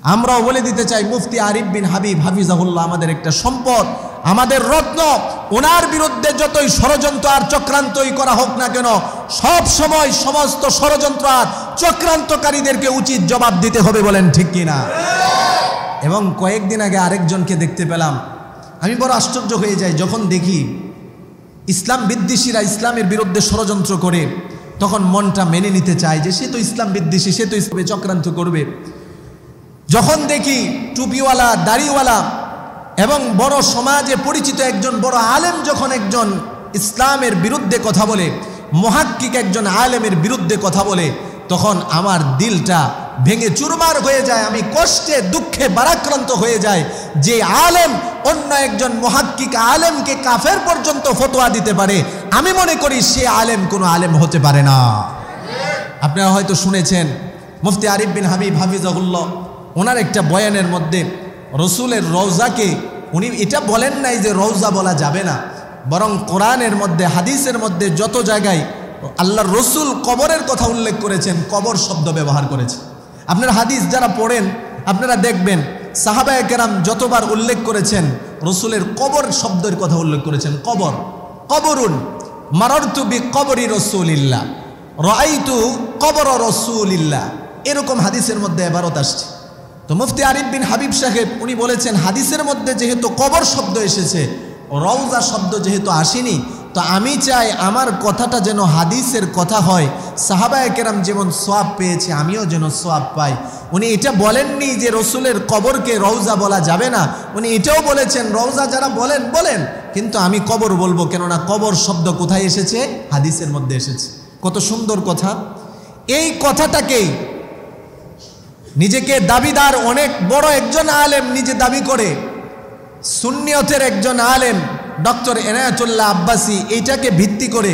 আমরাও বলে দিতে চাই, মুফতি আরিফ বিন হাবিব হাফিজাহুল্লাহ আমাদের একটা সম্পদ, আমাদের রত্ন। ওনার বিরুদ্ধে যতই ষড়যন্ত্র আর চক্রান্তই করা হোক না কেন, সব সময় সমস্ত ষড়যন্ত্র আর চক্রান্তকারীদেরকে উচিত জবাব দিতে হবে, বলেন ঠিক কিনা? এবং কয়েকদিন আগে আরেকজনকে দেখতে পেলাম, আমি বড় আশ্চর্য হয়ে যাই যখন দেখি ইসলাম বিদ্বেষীরা ইসলামের বিরুদ্ধে ষড়যন্ত্র করে, তখন মনটা মেনে নিতে চায় যে সে তো ইসলাম বিদ্বেষী, সে তো ইসলামে চক্রান্ত করবে। যখন দেখি টুপিওয়ালা, দাড়িওয়ালা এবং বড় সমাজে পরিচিত একজন বড় আলেম যখন একজন ইসলামের বিরুদ্ধে কথা বলে, মুহাক্কিক একজন আলেমের বিরুদ্ধে কথা বলে, তখন আমার দিলটা ভেঙে চুরমার হয়ে যায়। আমি কষ্টে দুঃখে ভারাক্রান্ত হয়ে যায় যে আলেম অন্য একজন মুহাক্কিক আলেমকে কাফের পর্যন্ত ফতোয়া দিতে পারে। আমি মনে করি সে আলেম কোনো আলেম হতে পারে না। আপনারা হয়তো শুনেছেন মুফতি আরিফ বিন হাবিব হাফিজাহুল্লাহ ওনার একটা বয়ানের মধ্যে রসুলের রওজাকে উনি এটা বলেন নাই যে রওজা বলা যাবে না, বরং কোরআনের মধ্যে হাদিসের মধ্যে যত জায়গায় আল্লাহর রসুল কবরের কথা উল্লেখ করেছেন, কবর শব্দ ব্যবহার করেছে। আপনারা হাদিস যারা পড়েন আপনারা দেখবেন সাহাবায়ে কেরাম যতবার উল্লেখ করেছেন রসুলের কবর শব্দের কথা উল্লেখ করেছেন। কবর, কবরুন মারারতু বি কবরি রসুলিল্লাহ, রাআইতু কবর রসুলিল্লাহ, এরকম হাদিসের মধ্যে ইবারত আসছে। তো মুফতি আরিফ বিন হাবিব সাহেব উনি বলেছেন হাদিসের মধ্যে যেহেতু কবর শব্দ এসেছে, রওজা শব্দ যেহেতু আসেনি, তো আমি চাই আমার কথাটা যেন হাদিসের কথা হয়। সাহাবায়ে কেরাম যেমন সওয়াব পেয়েছে আমিও যেন সওয়াব পাই। উনি এটা বলেননি যে রসুলের কবরকে রওজা বলা যাবে না, উনি এটাও বলেছেন রওজা যারা বলেন বলেন, কিন্তু আমি কবর বলবো, কেননা কবর শব্দ কোথায় এসেছে? হাদিসের মধ্যে এসেছে। কত সুন্দর কথা! এই কথাটাকেই নিজেকে দাবিদার অনেক বড় একজন আলেম নিজে দাবি করে, সুন্নিয়তের একজন আলেম ডক্টর এনায়েতুল্লাহ আব্বাসী, এইটাকে ভিত্তি করে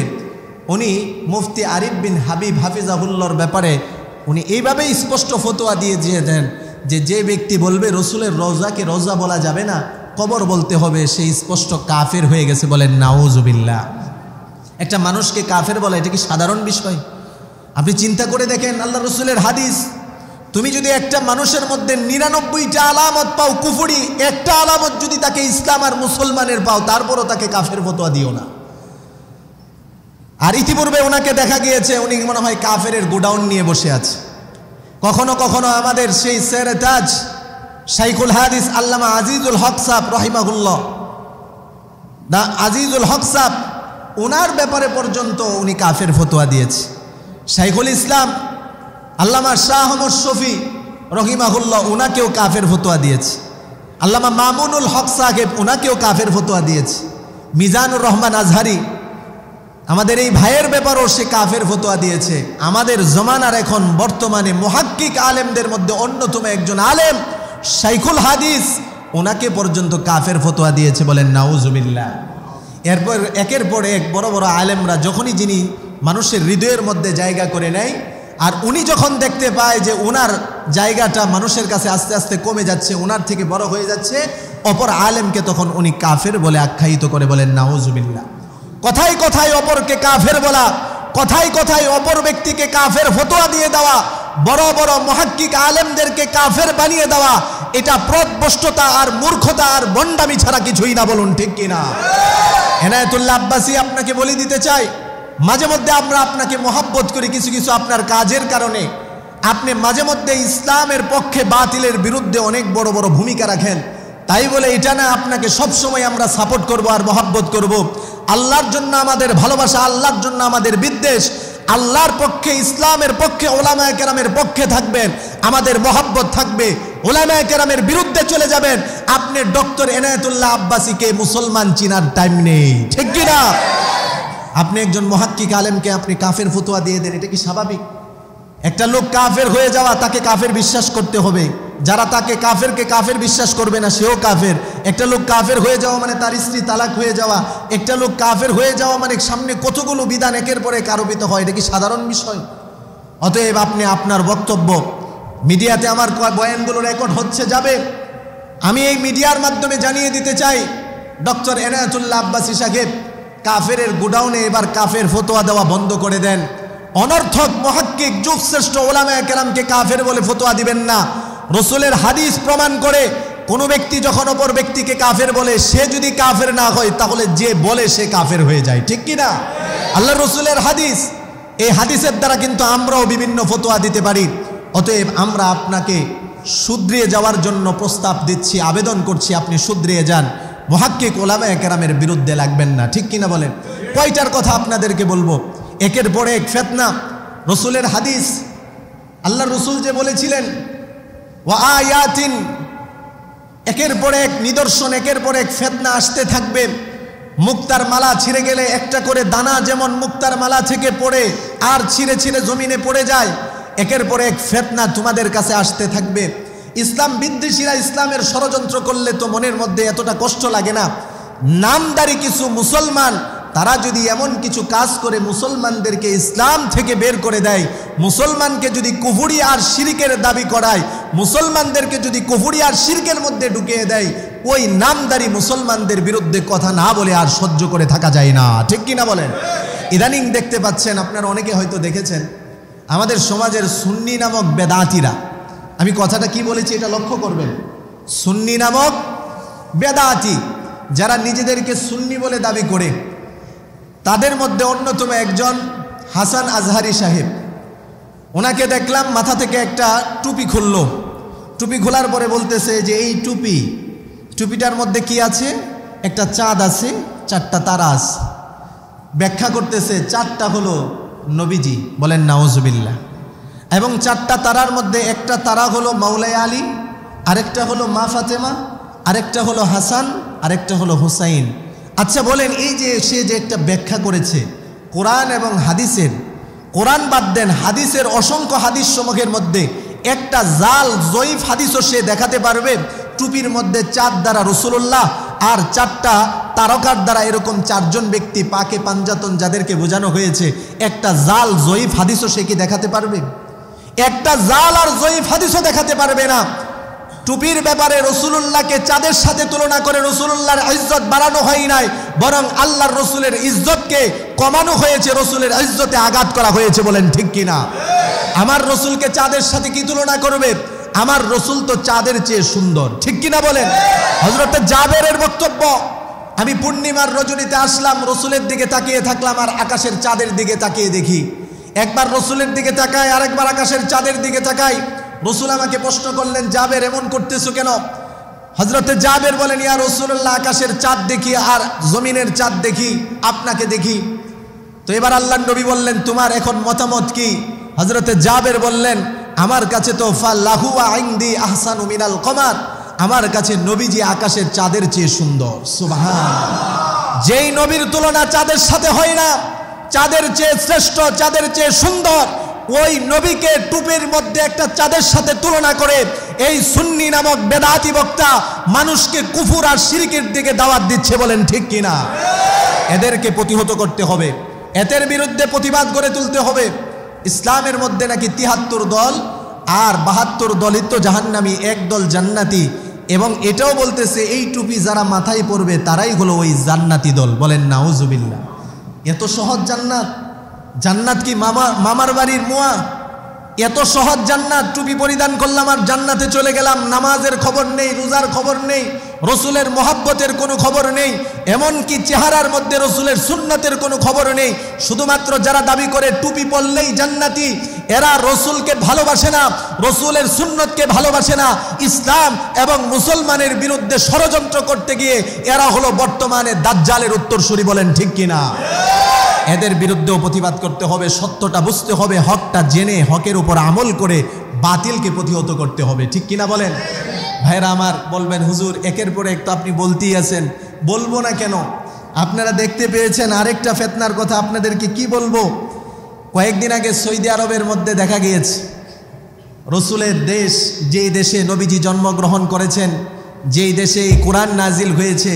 উনি মুফতি আরিফ বিন হাবিব হাফিজাহুল্লাহর ব্যাপারে উনি এইভাবেই স্পষ্ট ফতোয়া দিয়ে দেন যে যে ব্যক্তি বলবে রসুলের রওজাকে রওজা বলা যাবে না, কবর বলতে হবে, সেই স্পষ্ট কাফের হয়ে গেছে। বলেন নাউজুবিল্লাহ। একটা মানুষকে কাফের বলা এটা কি সাধারণ বিষয়? আপনি চিন্তা করে দেখেন আল্লাহ রসুলের হাদিস, তুমি যদি একটা মানুষের মধ্যে 99টা আলামত পাও কুফরি, একটা আলামত যদি তাকে ইসলাম আর মুসলমানের পাও, তারপরও তাকে কাফের ফতোয়া দিও না। আর ইতিপূর্বে ওনাকে দেখা গিয়েছে উনি মনে হয় কাফেরের গোডাউন নিয়ে বসে আছে। কখনো কখনো আমাদের সেই শেরে তাজ শাইখুল হাদিস আল্লামা আজিজুল হক সাহেব রহিমাহুল্লাহ, দা আজিজুল হক সাহেব, ওনার ব্যাপারে পর্যন্ত উনি কাফের ফতোয়া দিয়েছে। শাইখুল ইসলাম আল্লামা শাহ আহমদ শফি রহিমাহুল্লাহ ওনাকেও কাফের ফতোয়া দিয়েছে। আল্লামা মামুনুল হক সাহেব ওনাকেও কাফের ফতোয়া দিয়েছে। মিজানুর রহমান আজহারি আমাদের এই ভাইয়ের ব্যাপারও সে কাফের ফতোয়া দিয়েছে। আমাদের জমানার এখন বর্তমানে মুহাক্কিক আলেমদের মধ্যে অন্যতম একজন আলেম শাইখুল হাদিস, ওনাকে পর্যন্ত কাফের ফতোয়া দিয়েছে। বলেন নাউজুবিল্লাহ। এরপর একের পর এক বড় বড় আলেমরা যখনই যিনি মানুষের হৃদয়ের মধ্যে জায়গা করে নেয়, আর উনি যখন দেখতে পায় যে ওনার জায়গাটা মানুষের কাছে আস্তে আস্তে কমে যাচ্ছে, ওনার থেকে বড় হয়ে যাচ্ছে, অপর আলেমকে তখন উনি কাফের বলে আখ্যায়িত করে। বলেন নাউজুবিল্লাহ। কথায় কথায় অপরকে কাফের বলা, কথায় কথায় অপর ব্যক্তিকে কাফের ফতোয়া দিয়ে দেওয়া, বড় বড় মুহাক্কিক আলেমদেরকে কাফের বানিয়ে দেওয়া, এটা পথভ্রষ্টতা আর মূর্খতা আর বন্ডামি ছাড়া কিছুই না। বলুন ঠিক কিনা? এনায়েতুল্লাহ আব্বাসী আপনাকে বলে দিতে চাই, মাঝে মধ্যে আমরা আপনাকে মহব্বত করি কিছু কিছু আপনার কাজের কারণে। আপনি মাঝে মধ্যে ইসলামের পক্ষে বাতিলের বিরুদ্ধে অনেক বড় বড় ভূমিকা রাখেন, তাই বলে এটা না আপনাকে সবসময় আমরা সাপোর্ট করব আর মহব্বত করব। আল্লাহর জন্য আমাদের ভালোবাসা, আল্লাহর জন্য আমাদের বিদ্বেষ, আল্লাহর পক্ষে ইসলামের পক্ষে ওলামায়ে কেরামের পক্ষে থাকবেন, আমাদের মহব্বত থাকবে। ওলামায়ে কেরামের বিরুদ্ধে চলে যাবেন, আপনি ডক্টর এনায়েতুল্লাহ আব্বাসীকে মুসলমান চিনার টাইম নেই, ঠিক কিনা? আপনি একজন মুহাক্কিক আলেমকে আপনি কাফের ফতোয়া দিয়ে দেন, এটা কি স্বাভাবিক? একটা লোক কাফের হয়ে যাওয়া, তাকে কাফের বিশ্বাস করতে হবে। যারা তাকে কাফেরকে কাফের বিশ্বাস করবে না সেও কাফের। একটা লোক কাফের হয়ে যাওয়া মানে তার স্ত্রী তালাক হয়ে যাওয়া, একটা লোক কাফের হয়ে যাওয়া মানে সামনে কতগুলো বিধান একের পর এক আরোপিত হয়, এটা কি সাধারণ বিষয়? অতএব আপনি আপনার বক্তব্য মিডিয়াতে, আমার বয়ানগুলো রেকর্ড হচ্ছে যাবে, আমি এই মিডিয়ার মাধ্যমে জানিয়ে দিতে চাই ডক্টর এনায়েতুল্লাহ আব্বাসী সাহেব কাফের গোডাউনে এবার কাফের ফতোয়া দেওয়া বন্ধ করে দেন। অনর্থক মুহাক্কিক যুগশ্রেষ্ঠ ওলামায়ে কেরামকে কাফের বলে ফতোয়া দিবেন না। রসুলের হাদিস প্রমাণ করে কোনো ব্যক্তি যখন অপর ব্যক্তিকে কাফের বলে, সে যদি কাফের না হয় তাহলে যে বলে সে কাফের হয়ে যায়, ঠিক কি না? আল্লাহ রসুলের হাদিস, এই হাদিসের দ্বারা কিন্তু আমরাও বিভিন্ন ফতোয়া দিতে পারি। অতএব আমরা আপনাকে শুধরিয়ে যাওয়ার জন্য প্রস্তাব দিচ্ছি, আবেদন করছি, আপনি শুধরিয়ে যান। মুহাক্কিক উলামায়ে কেরামের বিরুদ্ধে লাগবেন না, ঠিক কিনা বলেন? কয়টার কথা আপনাদেরকে বলবো, একের পর এক ফিতনা। রসুলের হাদিস, আল্লাহ রসুল যে বলেছিলেন ওয়া আয়াতিন, একের পর এক নিদর্শন, একের পর এক ফিতনা আসতে থাকবে। মুক্তার মালা ছিঁড়ে গেলে একটা করে দানা যেমন মুক্তার মালা থেকে পড়ে আর ছিঁড়ে ছিঁড়ে জমিনে পড়ে যায়, একের পর এক ফিতনা তোমাদের কাছে আসতে থাকবে। ইসলাম বিদ্বেষীরা ইসলামের ষড়যন্ত্র করলে তো মনের মধ্যে এতটা কষ্ট লাগে না। নামদারি কিছু মুসলমান, তারা যদি এমন কিছু কাজ করে মুসলমানদেরকে ইসলাম থেকে বের করে দেয়, মুসলমানকে যদি কুফরি আর শিরকের দাবি করায়, মুসলমানদেরকে যদি কুফরি আর শিরকের মধ্যে ঢুকিয়ে দেয়, ওই নামদারি মুসলমানদের বিরুদ্ধে কথা না বলে আর সহ্য করে থাকা যায় না, ঠিক কিনা বলেন? ইদানিং দেখতে পাচ্ছেন, আপনারা অনেকে হয়তো দেখেছেন, আমাদের সমাজের সুন্নি নামক বেদাতিরা, আমি কথাটা কি বলেছি এটা লক্ষ্য করবেন, সুন্নি নামক বেদাতি যারা নিজেদেরকে সুন্নি বলে দাবি করে, তাদের মধ্যে অন্যতম একজন হাসান আজহারি সাহেব। ওনাকে দেখলাম মাথা থেকে একটা টুপি খুলল, টুপি খোলার পরে বলতেছে যে এই টুপিটার মধ্যে কি আছে? একটা চাঁদ আছে, 4টা তারা আছে। ব্যাখ্যা করতেছে 4টা হলো নবীজি, বলেন নাউজুবিল্লাহ, এবং 4টা তারার মধ্যে একটা তারা হলো মাওলাই আলী, আরেকটা হলো মা ফাতেমা, আরেকটা হলো হাসান, আরেকটা হলো হুসাইন। আচ্ছা বলেন, এই যে সে যে একটা ব্যাখ্যা করেছে কোরআন এবং হাদিসের, কোরআন বাদ দেন, হাদিসের অসংখ্য হাদিস সমূহের মধ্যে একটা জাল জয়ীফ হাদিসও সে দেখাতে পারবে? টুপির মধ্যে চাঁদ দ্বারা রসুল্লাহ আর 4টা তারকার দ্বারা এরকম 4 জন ব্যক্তি পাকে পাঞ্জাতন যাদেরকে বোঝানো হয়েছে, একটা জাল জয়ীফ হাদিসও সে কি দেখাতে পারবে? একটা জাল আর জয়ীফ হাদিসও দেখাতে পারবে না। টুপির ব্যাপারে রসুলুল্লাহকে চাঁদের সাথে তুলনা করে রসুলুল্লাহর ইজ্জত বাড়ানো হয় নাই, বরং আল্লাহর রসুলের ইজ্জতকে কমানো হয়েছে, রসুলের ইজ্জতে আঘাত করা হয়েছে, বলেন ঠিক কিনা? আমার রসুলকে চাঁদের সাথে কি তুলনা করবে? আমার রসুল তো চাঁদের চেয়ে সুন্দর, ঠিক কিনা বলেন? হযরত জাবেরের বক্তব্য, আমি পূর্ণিমার রজনীতে আসলাম, রসুলের দিকে তাকিয়ে থাকলাম আর আকাশের চাঁদের দিকে তাকিয়ে দেখি, একবার রসুলের দিকে তাকাই আর একবার আকাশের চাঁদের দিকে তাকাই। রসুল আমাকে প্রশ্ন করলেন, জাবের এমন করতেছো কেন? হযরতে জাবের বলেন, ইয়া রাসূলুল্লাহ, আকাশের চাঁদ দেখি আর জমিনের চাঁদ দেখি, আপনাকে দেখি। তো এবার আল্লাহর নবী বললেন, তোমার এখন মতামত কি? হযরতে জাবের বললেন, আমার কাছে তো ফাল্লাহু ইনদি আহসানু মিনাল কমার, আমার কাছে নবীজি আকাশের চাঁদের চেয়ে সুন্দর। সুবহানাল্লাহ। যেই নবীর তুলনা চাঁদের সাথে হয় না, চাঁদের চেয়ে শ্রেষ্ঠ, চাঁদের চেয়ে সুন্দর, ওই নবীকে টুপির মধ্যে একটা চাঁদের সাথে তুলনা করে এই সুন্নি নামক বেদাতি বক্তা মানুষকে কুফর আর শিরকের দিকে দাওয়াত দিচ্ছে, বলেন ঠিক কিনা? এদেরকে প্রতিহত করতে হবে, এদের বিরুদ্ধে প্রতিবাদ গড়ে তুলতে হবে। ইসলামের মধ্যে নাকি 73 দল আর 72 দলই তো জাহান্নামী, এক দল জান্নাতি, এবং এটাও বলতেছে এই টুপি যারা মাথায় পরবে তারাই হলো ওই জান্নাতি দল, বলেন নাউজুবিল্লাহ। এত সহজ জান্নাত? জান্নাত কি মামার বাড়ির মুয়া? এত সহজ জান্নাত? টুপি পরিধান করলাম আর জান্নাতে চলে গেলাম, নামাজের খবর নেই, রোজার খবর নেই, রসুলের মহব্বতের কোনো খবর নেই, এমনকি চেহারার মধ্যে রসুলের সুন্নতের কোনো খবর নেই। শুধুমাত্র যারা দাবি করে টুপি পরলেই জান্নাতি, এরা রসুলকে ভালোবাসে না, রসুলের সুন্নতকে ভালোবাসে না, ইসলাম এবং মুসলমানের বিরুদ্ধে ষড়যন্ত্র করতে গিয়ে এরা হলো বর্তমানে দাজ্জালের উত্তরসূরি, বলেন ঠিক কিনা? এদের বিরুদ্ধেও প্রতিবাদ করতে হবে, সত্যটা বুঝতে হবে, হকটা জেনে হকের উপর আমল করে বাতিলকে প্রতিহত করতে হবে, ঠিক কিনা বলেন? ভাইরা আমার, বলবেন হুজুর একের পর এক তো আপনি বলতেই আছেন, বলবো না কেন? আপনারা দেখতে পেয়েছেন আরেকটা ফিতনার কথা, আপনাদেরকে কি বলবো? কয়েকদিন আগে সৌদি আরবের মধ্যে দেখা গিয়েছে, রসুলের দেশ, যেই দেশে নবীজি জন্মগ্রহণ করেছেন, যেই দেশে এই কোরআন নাজিল হয়েছে,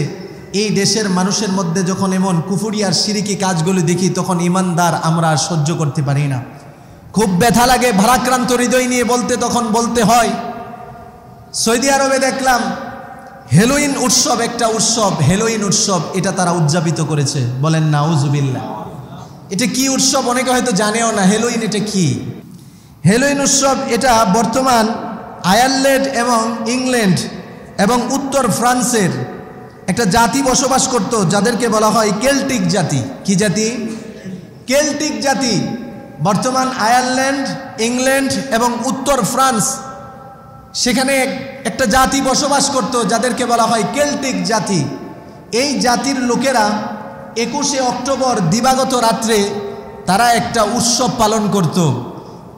এই দেশের মানুষের মধ্যে যখন এমন কুফরি আর শিরকি কাজগুলো দেখি, তখন ইমানদার আমরা সহ্য করতে পারি না, খুব ব্যথা লাগে, ভারাক্রান্ত হৃদয় নিয়ে তখন বলতে হয়। সৌদি আরবে দেখলাম হেলোইন উৎসব, একটা উৎসব, হেলোইন উৎসব, এটা তারা উদযাপিত করেছে, বলেন নাউজুবিল্লাহ। এটা কি উৎসব অনেকে হয়তো জানেও না। হেলোইন এটা কি? হেলোইন উৎসব এটা বর্তমান আয়ারল্যান্ড এবং ইংল্যান্ড এবং উত্তর ফ্রান্সের একটা জাতি বসবাস করত, যাদেরকে বলা হয় কেল্টিক জাতি। কি জাতি? কেল্টিক জাতি। বর্তমান আয়ারল্যান্ড, ইংল্যান্ড এবং উত্তর ফ্রান্স, সেখানে একটা জাতি বসবাস করত যাদেরকে বলা হয় কেল্টিক জাতি। এই জাতির লোকেরা 21শে অক্টোবর দিবাগত রাত্রে তারা একটা উৎসব পালন করত।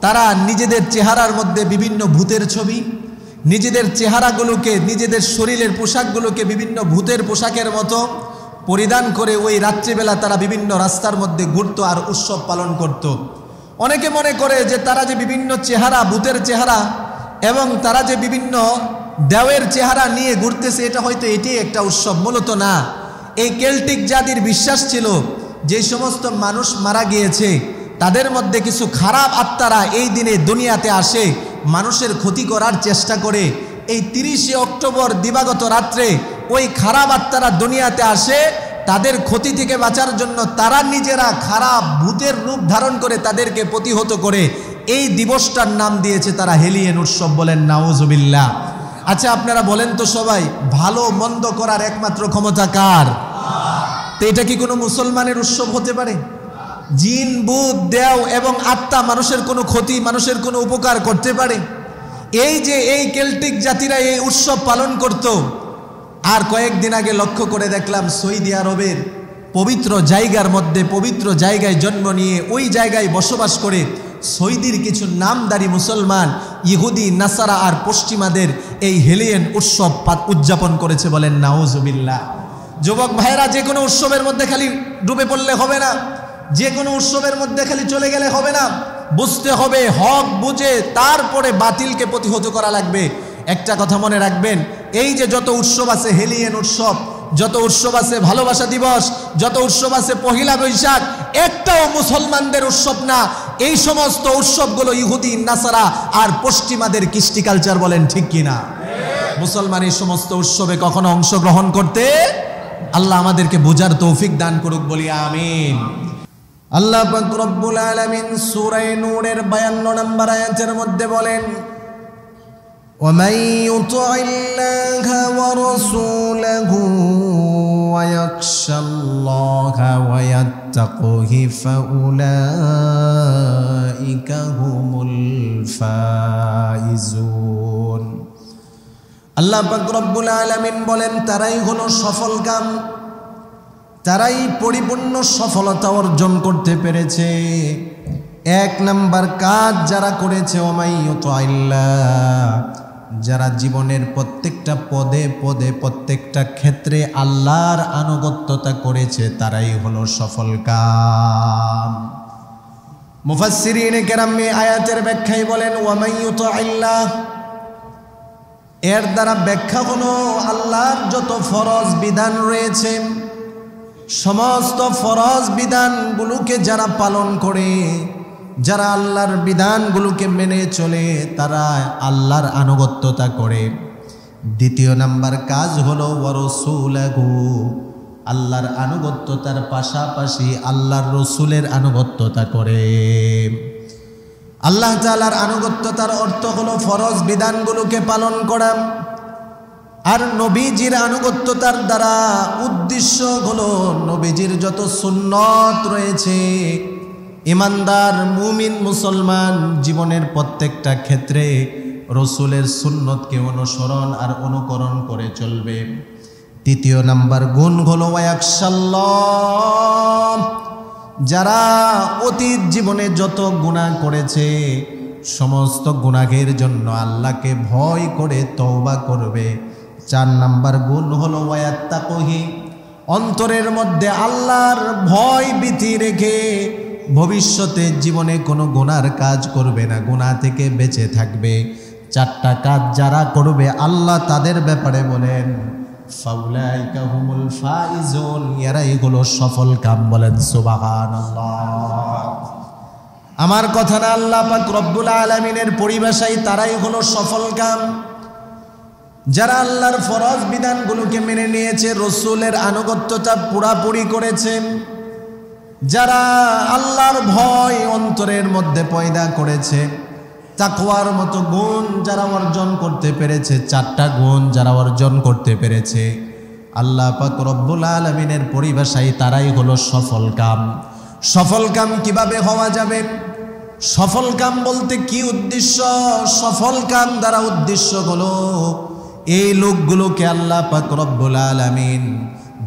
তারা নিজেদের চেহারার মধ্যে বিভিন্ন ভূতের ছবি, নিজেদের চেহারাগুলোকে, নিজেদের শরীরের পোশাকগুলোকে বিভিন্ন ভূতের পোশাকের মতো পরিধান করে ওই রাত্রিবেলা তারা বিভিন্ন রাস্তার মধ্যে ঘুরত আর উৎসব পালন করত। অনেকে মনে করে যে তারা যে বিভিন্ন চেহারা, ভূতের চেহারা এবং তারা যে বিভিন্ন দেওয়ের চেহারা নিয়ে ঘুরতেছে, এটা হয়তো এটাই একটা উৎসব। মূলত না। এই কেল্টিক জাতির বিশ্বাস ছিল যে সমস্ত মানুষ মারা গিয়েছে তাদের মধ্যে কিছু খারাপ আত্মারা এই দিনে দুনিয়াতে আসে, মানুষের ক্ষতি করার চেষ্টা করে। এই 30শে অক্টোবর দিবাগত রাত্রে ওই খারাপ আত্মারা দুনিয়াতে আসে, তাদের ক্ষতি থেকে বাঁচার জন্য তারা নিজেরা খারাপ ভূতের রূপ ধারণ করে তাদেরকে প্রতিহত করে। এই দিবসটার নাম দিয়েছে তারা হেলিয়েন উৎসব। বলেন নাউজুবিল্লাহ। আচ্ছা, আপনারা বলেন তো সবাই, ভালো মন্দ করার একমাত্র ক্ষমতা কার? তো এটা কি কোনো মুসলমানের উৎসব হতে পারে? জিন, ভূত, দেও এবং আত্মা মানুষের কোনো ক্ষতি, মানুষের কোনো উপকার করতে পারে? এই যে এই কেল্টিক জাতিরা এই উৎসব পালন করত। আর কয়েকদিন আগে লক্ষ্য করে দেখলাম সৌদি আরবের পবিত্র জায়গার মধ্যে, পবিত্র জায়গায় জন্ম নিয়ে ওই জায়গায় বসবাস করে সৌদির কিছু নামদারি মুসলমান, ইহুদি, নাসারা আর পশ্চিমাদের এই হেলিয়েন উৎসব উদযাপন করেছে। বলেন নাউজুবিল্লাহ। যুবক ভাইরা, যে কোনো উৎসবের মধ্যে খালি ডুবে পড়লে হবে না, যে কোনো উৎসবের মধ্যে খালি চলে গেলে হবে না। বুঝতে হবে, হক বুঝে তারপরে বাতিলকে প্রতিহত করা লাগবে। একটা কথা মনে রাখবেন, এই যে যত উৎসব আছে হেলিয়েন উৎসব, যত উৎসব আছে ভালোবাসা দিবস, যত উৎসব আছে পহিলা বৈশাখ, একটাও মুসলমানদের উৎসব না। এই সমস্ত উৎসবগুলো ইহুদি, নাসারা আর পশ্চিমাদের কৃষ্টি কালচার। বলেন ঠিক কিনা? মুসলমান এই সমস্ত উৎসবে কখনো অংশগ্রহণ করতে, আল্লাহ আমাদেরকে বোঝার তৌফিক দান করুক, বলি আমিন। আল্লাহ পাক রব্বুল আলামিন সূরা নূরের 52 নম্বর আয়াতের মধ্যে বলেন, وَمَن يُطِعِ اللَّهَ وَرَسُولَهُ وَيَخْشَ اللَّهَ وَيَتَّقْهِ فَأُولَئِكَ هُمُ الْفَائِزُونَ। আল্লাহ পাক রব্বুল আলামিন বলেন, তারাই হলো সফলকাম, তারাই পরিপূর্ণ সফলতা অর্জন করতে পেরেছে। এক নাম্বার কাজ যারা করেছে, ওমাই ইউতিল্লাহ, যারা জীবনের প্রত্যেকটা পদে পদে, প্রত্যেকটা ক্ষেত্রে আল্লাহর আনুগত্যতা করেছে, তারাই হলো সফলকাম। মুফাসসিরিনে কেরাম আয়াতের ব্যাখ্যায় বলেন, ওমাই ইউতিল্লাহ, এর দ্বারা ব্যাখ্যা হলো আল্লাহর যত ফরজ বিধান রয়েছে, সমস্ত ফরজ বিধানগুলোকে যারা পালন করে, যারা আল্লাহর বিধানগুলোকে মেনে চলে, তারা আল্লাহর আনুগত্যতা করে। দ্বিতীয় নাম্বার কাজ হলো ওয়ারাসূলুহু, আল্লাহর আনুগত্যতার পাশাপাশি আল্লাহর রসুলের আনুগত্যতা করে। আল্লাহ তাআলার আনুগত্যতার অর্থ হলো ফরজ বিধানগুলোকে পালন করা, আর নবীজির আনুগত্যতার দ্বারা উদ্দেশ্য হলো নবীজির যত সুন্নত রয়েছে, ইমানদার মুমিন মুসলমান জীবনের প্রত্যেকটা ক্ষেত্রে রসুলের সুন্নতকে অনুসরণ আর অনুকরণ করে চলবে। তৃতীয় নাম্বার গুণ হলো ওয়ায়াকশাল্লাহ, যারা অতীত জীবনে যত গুনাহ করেছে সমস্ত গুনাহের জন্য আল্লাহকে ভয় করে তওবা করবে। 4 নাম্বার গুণ হলো ওয়ায়াত্তাকুহি, অন্তরের মধ্যে আল্লাহর ভয় ভীতি রেখে ভবিষ্যতে জীবনে কোনো গুনার কাজ করবে না, গুনাহ থেকে বেঁচে থাকবে। 4টা কাজ যারা করবে আল্লাহ তাদের ব্যাপারে বলেন ফাউলাইকা হুমুল ফাইজুন, এরাই হলো সফল কাম। বলেন সুবহানাল্লাহ। আমার কথা না, আল্লাহ পাক রব্বুল আলামিনের পরিভাষায় তারাই হলো সফল কাম, যারা আল্লাহর ফরজ বিধানগুলোকে মেনে নিয়েছে, রসুলের আনুগত্যতা পুরাপুরি করেছে, যারা আল্লাহর ভয় অন্তরের মধ্যে পয়দা করেছে, তাকওয়ার মতো গুণ যারা অর্জন করতে পেরেছে, 4টা গুণ যারা অর্জন করতে পেরেছে, আল্লাহ পাক রব্বুল আলামিনের পরিভাষায় তারাই হলো সফল কাম। সফল কাম কিভাবে হওয়া যাবে? সফল কাম বলতে কি উদ্দেশ্য? সফল কাম দ্বারা উদ্দেশ্য হলো এই লোকগুলোকে আল্লাহ পাক রব্বুল আলামিন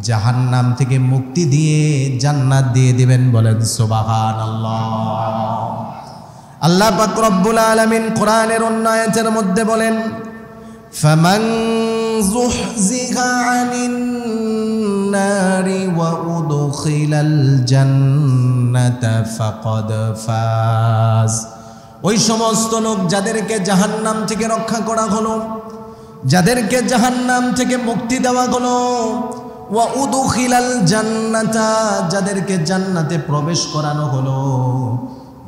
জাহান্নাম থেকে মুক্তি দিয়ে জান্নাত দিয়ে দিবেন। বলেন সুবহানাল্লাহ। আল্লাহ পাক রব্বুল আলামিন কোরআনের অন্য আয়াতের মধ্যে বলেন, ফামান যুহজিহা আনিন নারি ওয়া উদখিলাল জান্নাতা ফাকাদ ফাজ। ওই সমস্ত লোক যাদেরকে জাহান্নাম থেকে রক্ষা করা হলো, যাদেরকে জাহান্নাম থেকে মুক্তি দেওয়া হলো, ওয়া উদখিলাল জান্নাতা, যাদেরকে জান্নাতে প্রবেশ করানো হলো,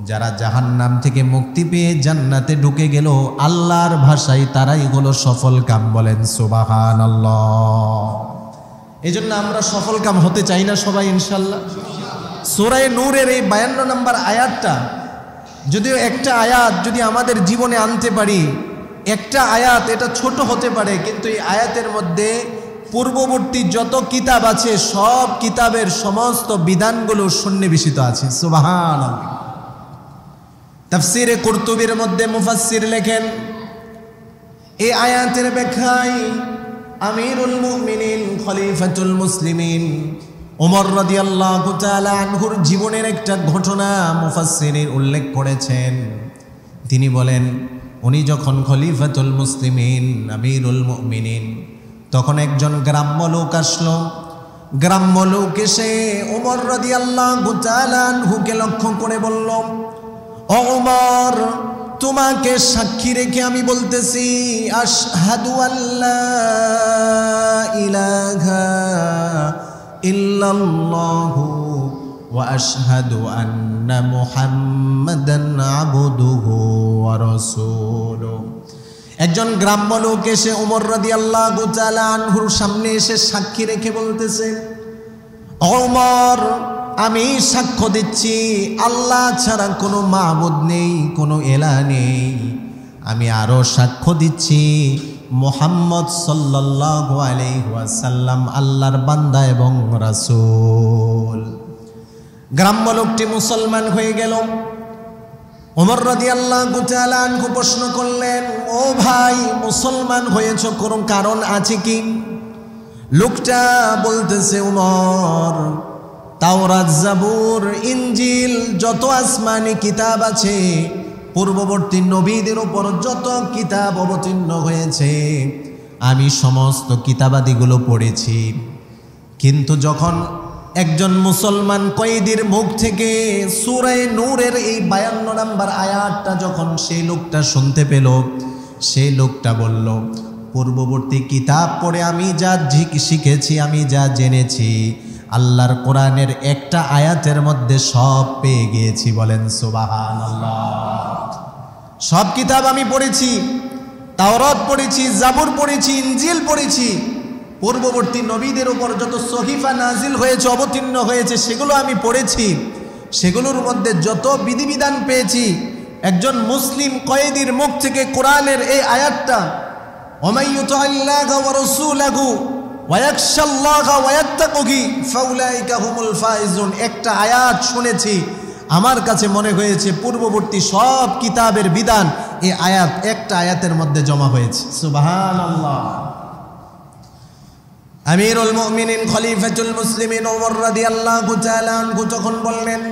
যারা জাহান্নাম থেকে মুক্তি পেয়ে জান্নাতে ঢুকে গেল, আল্লাহর ভাষায় তারাই হলো সফল কাম। বলেন সুবহানাল্লাহ। এই জন্য আমরা সফল কাম হতে চাই না সবাই ইনশাল্লাহ? সূরা নূরের এই 52 নম্বর আয়াতটা, যদিও একটা আয়াত যদি আমাদের জীবনে আনতে পারি, একটা আয়াত, এটা ছোট হতে পারে, কিন্তু এই আয়াতের মধ্যে পূর্ববর্তী যত কিতাব আছে সব কিতাবের সমস্ত বিধানগুলো সন্নিবেশিত আছে। সুবহানাল্লাহ। তাফসীরে কুরতুবীর মধ্যে মুফাসসির লেখেন, এই আয়াতের ব্যাখ্যায় আমিরুল মুমিনিন খলিফাতুল মুসলিমিন ওমর রাদিয়াল্লাহু তাআলা আনহুর জীবনের একটা ঘটনা মুফাসসিরিন উল্লেখ করেছেন। তিনি বলেন, উনি যখন খলিফাতুল মুসলিমিন আমিরুল মুমিনিন, তখন একজন গ্রাম্য লোক আসলো। গ্রাম্য লোক এসে ওমর রাদিয়াল্লাহু তাআলা আনহুকে লক্ষ্য করে বলল, ও ওমর, তোমাকে সাক্ষী রেখে আমি বলতেছি, আশহাদু আল্লা ইলাহা ইল্লাল্লাহু ওয়া আশহাদু আন্না মুহাম্মাদান আবদুহু ওয়া রাসূলুহু। একজন গ্রাম্য লোক এসে ওমর রাদিয়াল্লাহু তাআলা আনহুর সামনে এসে সাক্ষী রেখে বলতেছে, ওমর, আমি সাক্ষ্য দিচ্ছি আল্লাহ ছাড়া কোনো মাবুদ নেই, কোনো ইলাহ নেই। আমি আরো সাক্ষ্য দিচ্ছি মুহাম্মদ সাল্লাল্লাহু আলাইহি ওয়াসাল্লাম আল্লাহর বান্দা এবং রাসূল। গ্রাম্য লোকটি মুসলমান হয়ে গেল। ওমর রাদিয়াল্লাহু তাআলা আনহু প্রশ্ন করলেন, ও ভাই, মুসলমান হয়েছ, কোনো কারণ আছে কি? লোকটা বলতেছে, ওমর, তাওরাত, জাবুর, ইনজিল, যত আসমানি কিতাব আছে, পূর্ববর্তী নবীদের উপর যত কিতাব অবতীর্ণ হয়েছে, আমি সমস্ত কিতাবাদিগুলো পড়েছি। কিন্তু যখন একজন মুসলমান কয়েদির মুখ থেকে সূরা নূরের এই 52 নম্বর আয়াতটা যখন সেই লোকটা শুনতে পেল, সেই লোকটা বলল, পূর্ববর্তী কিতাব পড়ে আমি যা শিখেছি, আমি যা জেনেছি, আল্লাহর কোরআনের একটা আয়াতের মধ্যে সব পেয়ে গিয়েছি। বলেন সুবহানাল্লাহ। সব কিতাব আমি পড়েছি, তাওরাত পড়েছি, জাবুর পড়েছি, ইনজিল পড়েছি, পূর্ববর্তী নবীদের উপর যত সহিফা নাজিল হয়েছে, অবতীর্ণ হয়েছে, সেগুলো আমি পড়েছি। সেগুলোর মধ্যে যত বিধিবিধান পেয়েছি, একজন মুসলিম কয়েদির মুখ থেকে কোরআনের এই আয়াতটা, ওয়া ইউতিল্লাহা ওয়া রাসূলাহু ওয়া ইয়াখশাল্লাহা ওয়া ইয়াত্তাকুহু ফাউলাইকা হুমুল ফাইজুন, একটা আয়াত শুনেছি, আমার কাছে মনে হয়েছে পূর্ববর্তী সব কিতাবের বিধান এই আয়াত, একটা আয়াতের মধ্যে জমা হয়েছে। সুবহানাল্লাহ। আমিরুল মুমিনিন খলিফাতুল মুসলিমিন ওমর রাদিয়াল্লাহু তাআলা আনহু তখন বললেন,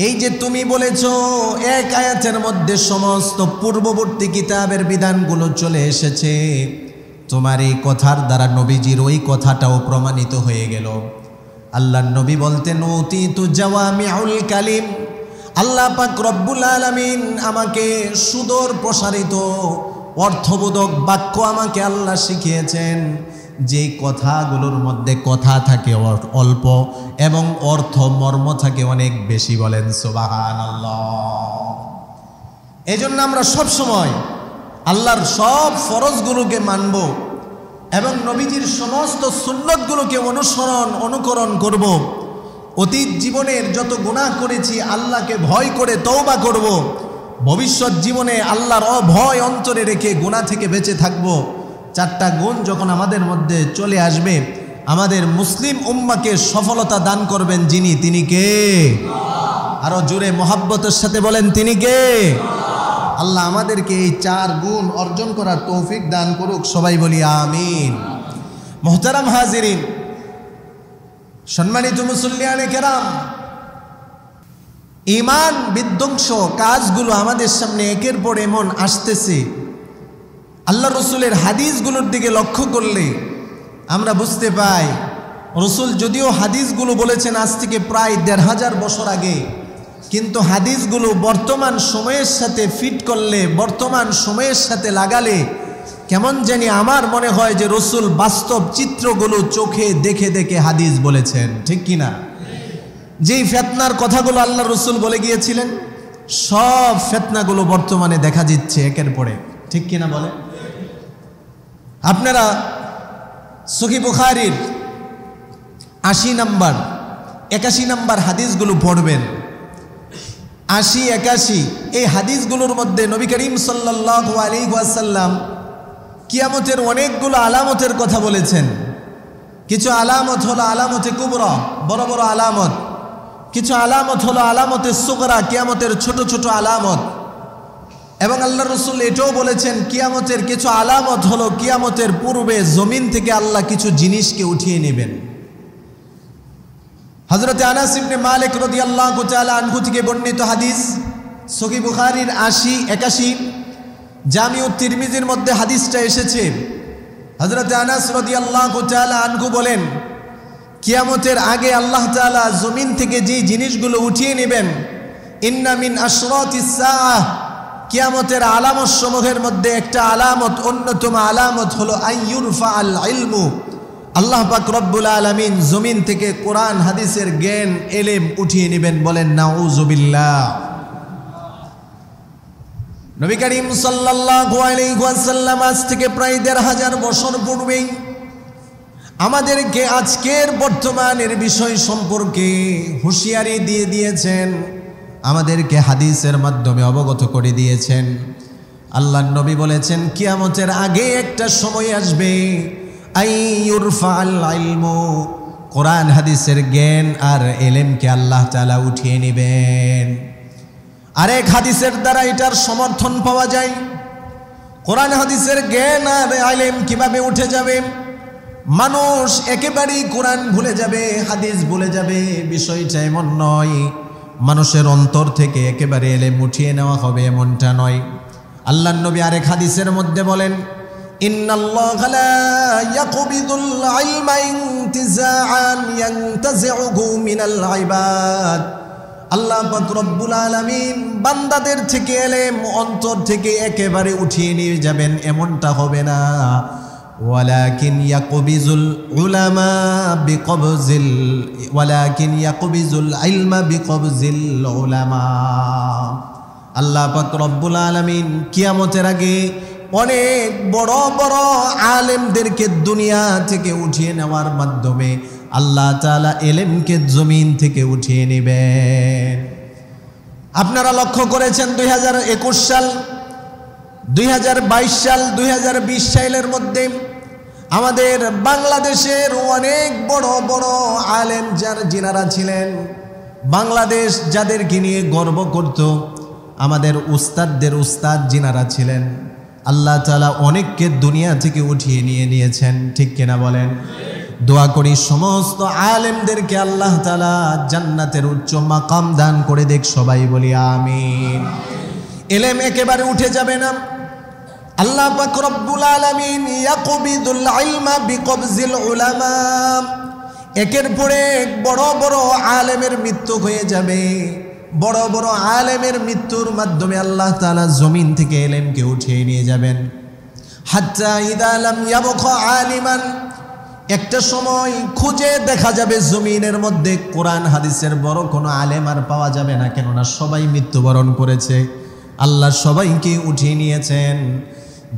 এই যে তুমি বলেছো এক আয়াতের মধ্যে সমস্ত পূর্ববর্তী কিতাবের বিধানগুলো চলে এসেছে, তোমার এই কথার দ্বারা নবীজির ওই কথাটাও প্রমাণিত হয়ে গেল। আল্লাহর নবী বলতেন, উতিতু জাওয়ামিউল কালিম, আল্লাহ পাক রব্বুল আলামিন আমাকে সুদূর প্রসারিত অর্থবোধক বাক্য আমাকে আল্লাহ শিখিয়েছেন, যে কথাগুলোর মধ্যে কথা থাকে অল্প এবং অর্থ মর্ম থাকে অনেক বেশি। বলেন সুবহানাল্লাহ। এই জন্য আমরা সব সময় আল্লাহর সব ফরজগুলোকে মানব এবং নবীজির সমস্ত সুন্নতগুলোকে অনুকরণ করব। অতীত জীবনের যত গুনাহ করেছি আল্লাহকে ভয় করে তওবা করব। ভবিষ্যৎ জীবনে আল্লাহর অভয় অন্তরে রেখে গুনাহ থেকে বেঁচে থাকব। চারটা গুণ যখন আমাদের মধ্যে চলে আসবে, আমাদের মুসলিম উম্মাকে সফলতা দান করবেন যিনি, তিনি কে? আরো জোরে মহাব্বতের সাথে বলেন, তিনি কে? আল্লাহ আমাদেরকে এই 4 গুণ অর্জন করার তৌফিক দান করুক, সবাই বলি আমিন। মুহতারাম হাজিরিন, সম্মানিত মুসল্লিয়ানে কেরাম, ঈমান বিধ্বংস কাজগুলো আমাদের সামনে একের পর এমন আসতেছে। আল্লাহ রসুলের হাদিসগুলোর দিকে লক্ষ্য করলে আমরা বুঝতে পাই, রসুল যদিও হাদিসগুলো বলেছেন আজ থেকে প্রায় 1500 বছর আগে, কিন্তু হাদিসগুলো বর্তমান সময়ের সাথে ফিট করলে, বর্তমান সময়ের সাথে লাগালে কেমন জানি আমার মনে হয় যে রসুল বাস্তব চিত্রগুলো চোখে দেখে দেখে হাদিস বলেছেন, ঠিক কিনা? যেই ফিতনার কথাগুলো আল্লাহ রসুল বলে গিয়েছিলেন, সব ফিতনাগুলো বর্তমানে দেখা দিচ্ছে একের পরে, ঠিক কিনা বলে? আপনারা সহিহ বুখারীর 80 নম্বর 81 নম্বর হাদিসগুলো পড়বেন। 80, 81 এই হাদিসগুলোর মধ্যে নবী করিম সাল্লাল্লাহু আলাইহি ওয়াসাল্লাম কিয়ামতের অনেকগুলো আলামতের কথা বলেছেন। কিছু আলামত হলো আলামতে কুবরা, বড় বড় আলামত। কিছু আলামত হলো আলামতে সুগরা, কিয়ামতের ছোট ছোট আলামত। এবং আল্লাহ রসুল এটাও বলেছেন কিয়ামতের কিছু আলামত হলো কিয়ামতের পূর্বে জমিন থেকে আল্লাহ কিছু জিনিসকে উঠিয়ে নেবেন। হযরত আনাস ইবনে মালিক রাদিয়াল্লাহু তাআলা আনহু থেকে বর্ণিত হাদিস, সহিহ বুখারীর 80, 81, জামিউত তিরমিজির মধ্যে হাদিসটা এসেছে। হযরত আনাস রাদিয়াল্লাহু তাআলা আনহু বলেন, কিয়ামতের আগে আল্লাহ তাআলা জমিন থেকে যে জিনিসগুলো উঠিয়ে নেবেন, ইন্না মিন আশরাতিস সাআহ, কিয়ামতের আলামত সমূহের মধ্যে একটা আলামত, অন্যতম আলামত হলো আইয়ুরফা আল ইলমু, আল্লাহ পাক রব্বুল আলামিন জমিন থেকে কোরআন হাদিসের জ্ঞান এলেম উঠিয়ে নেবেন। বলেন নাউযুবিল্লাহ। নবী করিম সাল্লাল্লাহু আলাইহি ওয়াসাল্লাম আজ থেকে প্রায় 1500 বছর পূর্বেই আমাদেরকে আজকের বর্তমানের বিষয় সম্পর্কে হুঁশিয়ারি দিয়ে দিয়েছেন, আমাদেরকে হাদিসের মাধ্যমে অবগত করে দিয়েছেন। আল্লাহর নবী বলেছেন কিয়ামতের আগে একটা সময় আসবে, আইয়ুরফা আল ইলমু, কোরআন হাদিসের জ্ঞান আর এলেমকে আল্লাহ তাআলা উঠিয়ে নেবেন। আরেক হাদিসের দ্বারা এটার সমর্থন পাওয়া যায়। কোরআন হাদিসের জ্ঞান আর ইলম কিভাবে উঠে যাবে? মানুষ একেবারেই কোরআন ভুলে যাবে, হাদিস ভুলে যাবে, বিষয়টা এমন নয়। মানুষের অন্তর থেকে একেবারে এলেম উঠিয়ে নেওয়া হবে এমনটা নয়। আল্লাহর নবী আরেক হাদিসের মধ্যে বলেন, ইন্নাল্লাহা লা ইয়াকবিদুল ইলমা ইনতিজাআন ইয়ানতাজিউহু মিনাল ইবাদ, আল্লাহ পাক রব্বুল আলামিন বান্দাদের থেকে এলেম অন্তর থেকে একেবারে উঠিয়ে নিয়ে যাবেন এমনটা হবে না। ওয়ালাকিন ইয়াকবিজুল উলামা বিকবজিল, ওয়ালাকিন ইয়াকবিজুল ইলমা বিকবজিল উলামা। আল্লাহ পাক রব্বুল আলামিন কিয়ামতের আগে অনেক বড় বড় আলেমদেরকে দুনিয়া থেকে উঠিয়ে নেওয়ার মাধ্যমে আল্লাহ তাআলা এলেমকে জমিন থেকে উঠিয়ে নেবেন। আপনারা লক্ষ্য করেছেন 2021 সাল, 2022 সাল, 2020 সালের মধ্যে আমাদের বাংলাদেশের অনেক বড় বড় আলেম যিনারা ছিলেন, বাংলাদেশ যাদেরকে নিয়ে গর্ব করত, আমাদের উস্তাদদের উস্তাদ যিনারা ছিলেন, আল্লাহ তাআলা অনেককে দুনিয়া থেকে উঠিয়ে নিয়েছেন, ঠিক কিনা বলেন? দোয়া করি সমস্ত আলেমদেরকে আল্লাহ তাআলা জান্নাতের উচ্চ মাকাম দান করে দেখ, সবাই বলি আমিন। এলেম একেবারে উঠে যাবে না। আল্লাহ পাক রব্বুল আলামিন ইয়াকবিদুল ইলমা বিকবজিল উলামা, একের পর এক বড় বড় আলেমের মৃত্যু হয়ে যাবে। বড় বড় আলেমের মৃত্যুর মাধ্যমে আল্লাহ তাআলা জমিন থেকে এলেমকে উঠিয়ে নিয়ে যাবেন। হাত্তা ইযা লাম ইয়াবকা আলিমান, একটা সময় খুঁজে দেখা যাবে জমিনের মধ্যে কোরআন হাদিসের বড় কোনো আলেম আর পাওয়া যাবে না, কেননা সবাই মৃত্যুবরণ করেছে, আল্লাহ সবাইকে উঠিয়ে নিয়েছেন।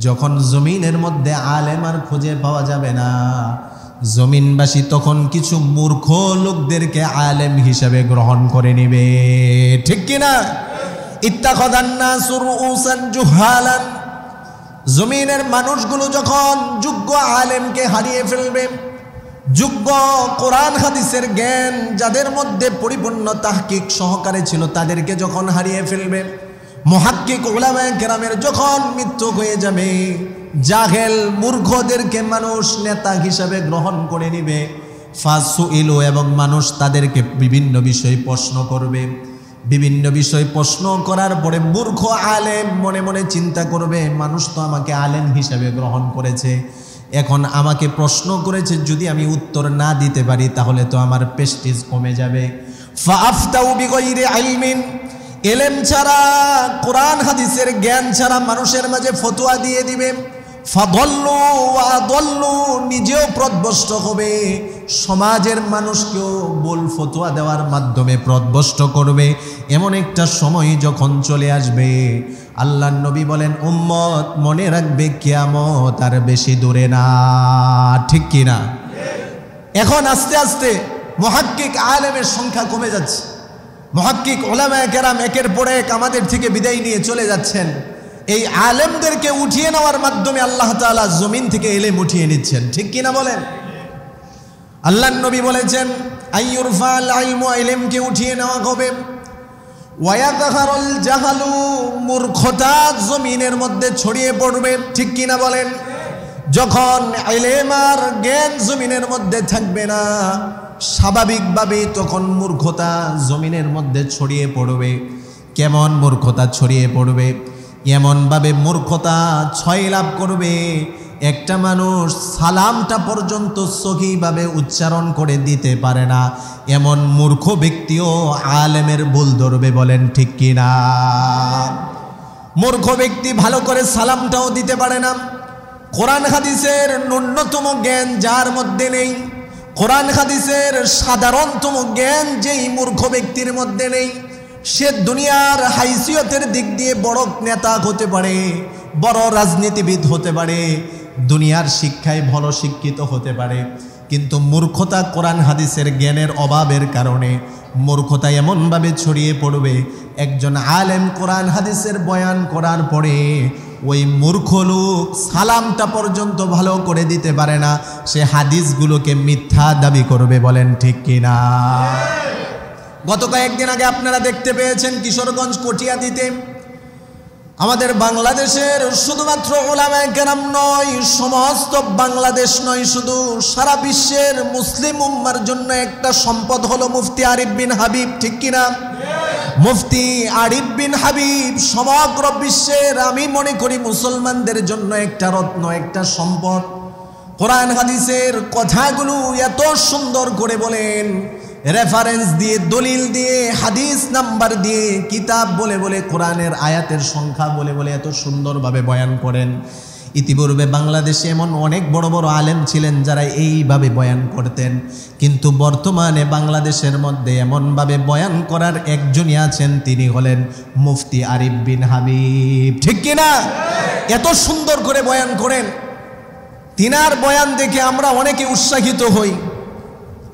যখন জমিনের মধ্যে আলেম আর খুঁজে পাওয়া যাবে না, জমিনবাসী তখন কিছু মূর্খ লোকদেরকে আলেম হিসাবে গ্রহণ করে নেবে, ঠিক কিনা? ইত্তাখাযান নাসু রুউসান জুহালান, জমিনের মানুষগুলো যখন যোগ্য আলেমকে হারিয়ে ফেলবে, যোগ্য কোরআন হাদিসের জ্ঞান যাদের মধ্যে পরিপূর্ণ তাহকিক সহকারে ছিল তাদেরকে যখন হারিয়ে ফেলবে, মুহাক্কিক উলামায়ে কেরামের যখন মৃত্যু হয়ে যাবে, জাহেল মূর্খদেরকে মানুষ নেতা হিসাবে গ্রহণ করে নিবে, ফাসুইলু, এবং মানুষ তাদেরকে বিভিন্ন বিষয় প্রশ্ন করবে। বিভিন্ন বিষয় প্রশ্ন করার পরে মূর্খ আলেম মনে মনে চিন্তা করবে, মানুষ তো আমাকে আলেম হিসাবে গ্রহণ করেছে, এখন আমাকে প্রশ্ন করেছে, যদি আমি উত্তর না দিতে পারি তাহলে তো আমার প্রেস্টিজ কমে যাবে। ফাআফতাউ বিগাইরি ইলমিন, ইলম ছাড়া কোরআন হাদিসের জ্ঞান ছাড়া মানুষের মাঝে ফতোয়া দিয়ে দিবে। ফাদল্লু ওয়া আদল্লু, নিজেও পথভ্রষ্ট হবে, সমাজের মানুষকেও ভুল ফতোয়া দেওয়ার মাধ্যমে পথভ্রষ্ট করবে। এমন একটা সময় যখন চলে আসবে, আল্লাহর নবী বলেন, উম্মত মনে রাখবে কিয়ামত আর বেশি দূরে না। ঠিক কি না? এখন আস্তে আস্তে মুহাক্কিক আলেমের সংখ্যা কমে যাচ্ছে, মুহাক্কিক উলামায়ে কেরাম একের পর এক আমাদের থেকে বিদায় নিয়ে চলে যাচ্ছেন। এই আলেমদেরকে উঠিয়ে নেওয়ার মাধ্যমে আল্লাহ তাআলা জমিন থেকে ইলম উঠিয়ে নিচ্ছেন। ঠিক কি না বলেন? আল্লাহর নবী বলেছেন, আইয়ুরফাল ইলমু, ইলমকে উঠিয়ে নেওয়া হবে। ওয়ায়াযহারুল জাহালু, মূর্খতা জমিনের মধ্যে ছড়িয়ে পড়বে। ঠিক কি না বলেন? যখন ইলম আর জ্ঞান জমিনের মধ্যে থাকবে না, স্বাভাবিকভাবে তখন মূর্খতা জমিনের মধ্যে ছড়িয়ে পড়বে। কেমন মূর্খতা ছড়িয়ে পড়বে? এমনভাবে মূর্খতা ছয় লাভ করবে, একটা মানুষ সালামটা পর্যন্ত সহিভাবে উচ্চারণ করে দিতে পারে না, এমন মূর্খ ব্যক্তিও আলেমের ভুল ধরবে। বলেন ঠিক কি না? মূর্খ ব্যক্তি ভালো করে সালামটাও দিতে পারে না। কোরআন হাদিসের ন্যূনতম জ্ঞান যার মধ্যে নেই, কোরআন হাদিসের সাধারণতম জ্ঞান যেই মূর্খ ব্যক্তির মধ্যে নেই, সে দুনিয়ার হাইসিয়তের দিক দিয়ে বড় নেতা হতে পারে, বড় রাজনীতিবিদ হতে পারে, দুনিয়ার শিক্ষায় ভালো শিক্ষিত হতে পারে, কিন্তু মূর্খতা কোরআন হাদিসের জ্ঞানের অভাবের কারণে মূর্খতা এমনভাবে ছড়িয়ে পড়বে, একজন আলেম কোরআন হাদিসের বয়ান করার পরে ওই মূর্খ লোক সালামটা পর্যন্ত ভালো করে দিতে পারে না, সে হাদিসগুলোকে মিথ্যা দাবি করবে। বলেন ঠিক কিনা? গত কয়েকদিন আগে আপনারা দেখতে পেয়েছেন কিশোরগঞ্জ কটিয়াদীতে আমাদের বাংলাদেশের শুধুমাত্র উলামায়ে কেরাম নয়, সমস্ত বাংলাদেশ নয়, শুধু সারা বিশ্বের মুসলিম উম্মার জন্য একটা সম্পদ হলো মুফতি আরিফ বিন হাবিব। ঠিক কিনা? মুফতি আরিফ বিন হাবিব সমগ্র বিশ্বের, আমি মনে করি মুসলমানদের জন্য একটা রত্ন, একটা সম্পদ। কোরআন হাদিসের কথাগুলো এত সুন্দর করে বলেন, রেফারেন্স দিয়ে, দলিল দিয়ে, হাদিস নাম্বার দিয়ে, কিতাব বলে বলে, কোরআনের আয়াতের সংখ্যা বলে বলে এত সুন্দরভাবে বয়ান করেন। ইতিপূর্বে বাংলাদেশে এমন অনেক বড় বড় আলেম ছিলেন যারা এইভাবে বয়ান করতেন, কিন্তু বর্তমানে বাংলাদেশের মধ্যে এমনভাবে বয়ান করার একজনই আছেন, তিনি হলেন মুফতি আরিফ বিন হাবিব। ঠিক কিনা? এত সুন্দর করে বয়ান করেন, তিনার বয়ান দেখে আমরা অনেকে উৎসাহিত হই।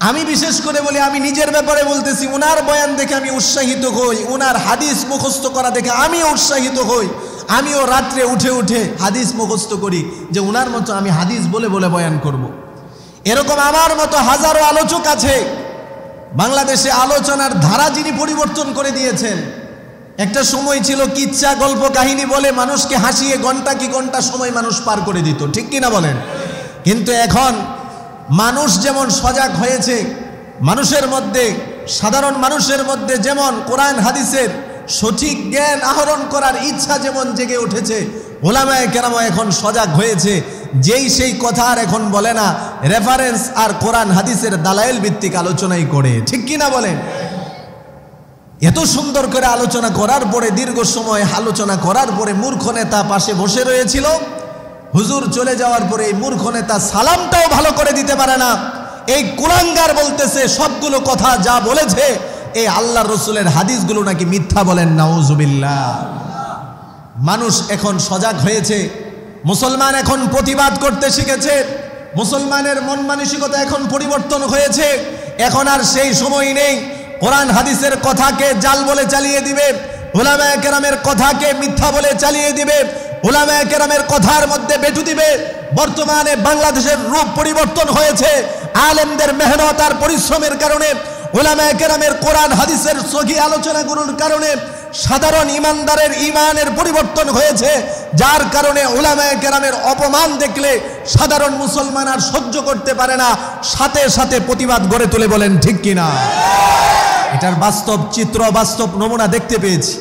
আমি বিশেষ করে বলি, আমি নিজের ব্যাপারে বলতেছি, উনার বয়ান দেখে আমি উৎসাহিত হই, উনার হাদিস মুখস্থ করা দেখে আমি উৎসাহিত হই। আমিও রাত্রে উঠে উঠে হাদিস মুখস্থ করি যে উনার মতো আমি হাদিস বলে বলে বয়ান করব। এরকম আমার মতো হাজারো আলোচক আছে বাংলাদেশে। আলোচনার ধারা যিনি পরিবর্তন করে দিয়েছেন। একটা সময় ছিল কিচ্ছা গল্প কাহিনী বলে মানুষকে হাসিয়ে ঘন্টা কি ঘন্টা সময় মানুষ পার করে দিত। ঠিক কিনা বলেন? কিন্তু এখন মানুষ যেমন সজাগ হয়েছে, মানুষের মধ্যে, সাধারণ মানুষের মধ্যে যেমন কোরআন হাদিসের সঠিক জ্ঞান আহরণ করার ইচ্ছা যেমন জেগে উঠেছে, উলামায়ে কেরাম এখন সজাগ হয়েছে। যেই সেই কথা আর এখন বলে না, রেফারেন্স আর কোরআন হাদিসের দালাইল ভিত্তিক আলোচনাই করে। ঠিক কিনা বলেন? এত সুন্দর করে আলোচনা করার পরে, দীর্ঘ সময় আলোচনা করার পরে মূর্খ নেতা পাশে বসে রয়েছিল। হুজুর চলে যাওয়ার পরে এই মূর্খ নেতা সালামটাও ভালো করে দিতে পারে না। এই কুলাঙ্গার বলতেছে সবগুলো কথা যা বলেছে এই আল্লাহর রসুলের হাদিসগুলো নাকি মিথ্যা। বলেন নাউজুবিল্লাহ। মানুষ এখন সজাগ হয়েছে, মুসলমান এখন প্রতিবাদ করতে শিখেছে, মুসলমানের মন মানসিকতা এখন পরিবর্তন হয়েছে। এখন আর সেই সময় নেই কোরআন হাদিসের কথাকে জাল বলে চালিয়ে দিবে, উলামায়ে কেরামের কথাকে মিথ্যা বলে চালিয়ে দিবে, উলামায়ে কেরামের কথার মধ্যে বেটু দিবে। বর্তমানে বাংলাদেশের রূপ পরিবর্তন হয়েছে আলেমদের মেহনত আর পরিশ্রমের কারণে, উলামায়ে কেরামের কোরআন হাদিসের সহিহ আলোচনাগুলোর কারণে সাধারণ ইমানদারের ইমানের পরিবর্তন হয়েছে, যার কারণে উলামায়ে কেরামের অপমান দেখলে সাধারণ মুসলমান আর সহ্য করতে পারে না, সাথে সাথে প্রতিবাদ গড়ে তুলে। বলেন ঠিক কিনা? এটার বাস্তব চিত্র, বাস্তব নমুনা দেখতে পেয়েছি।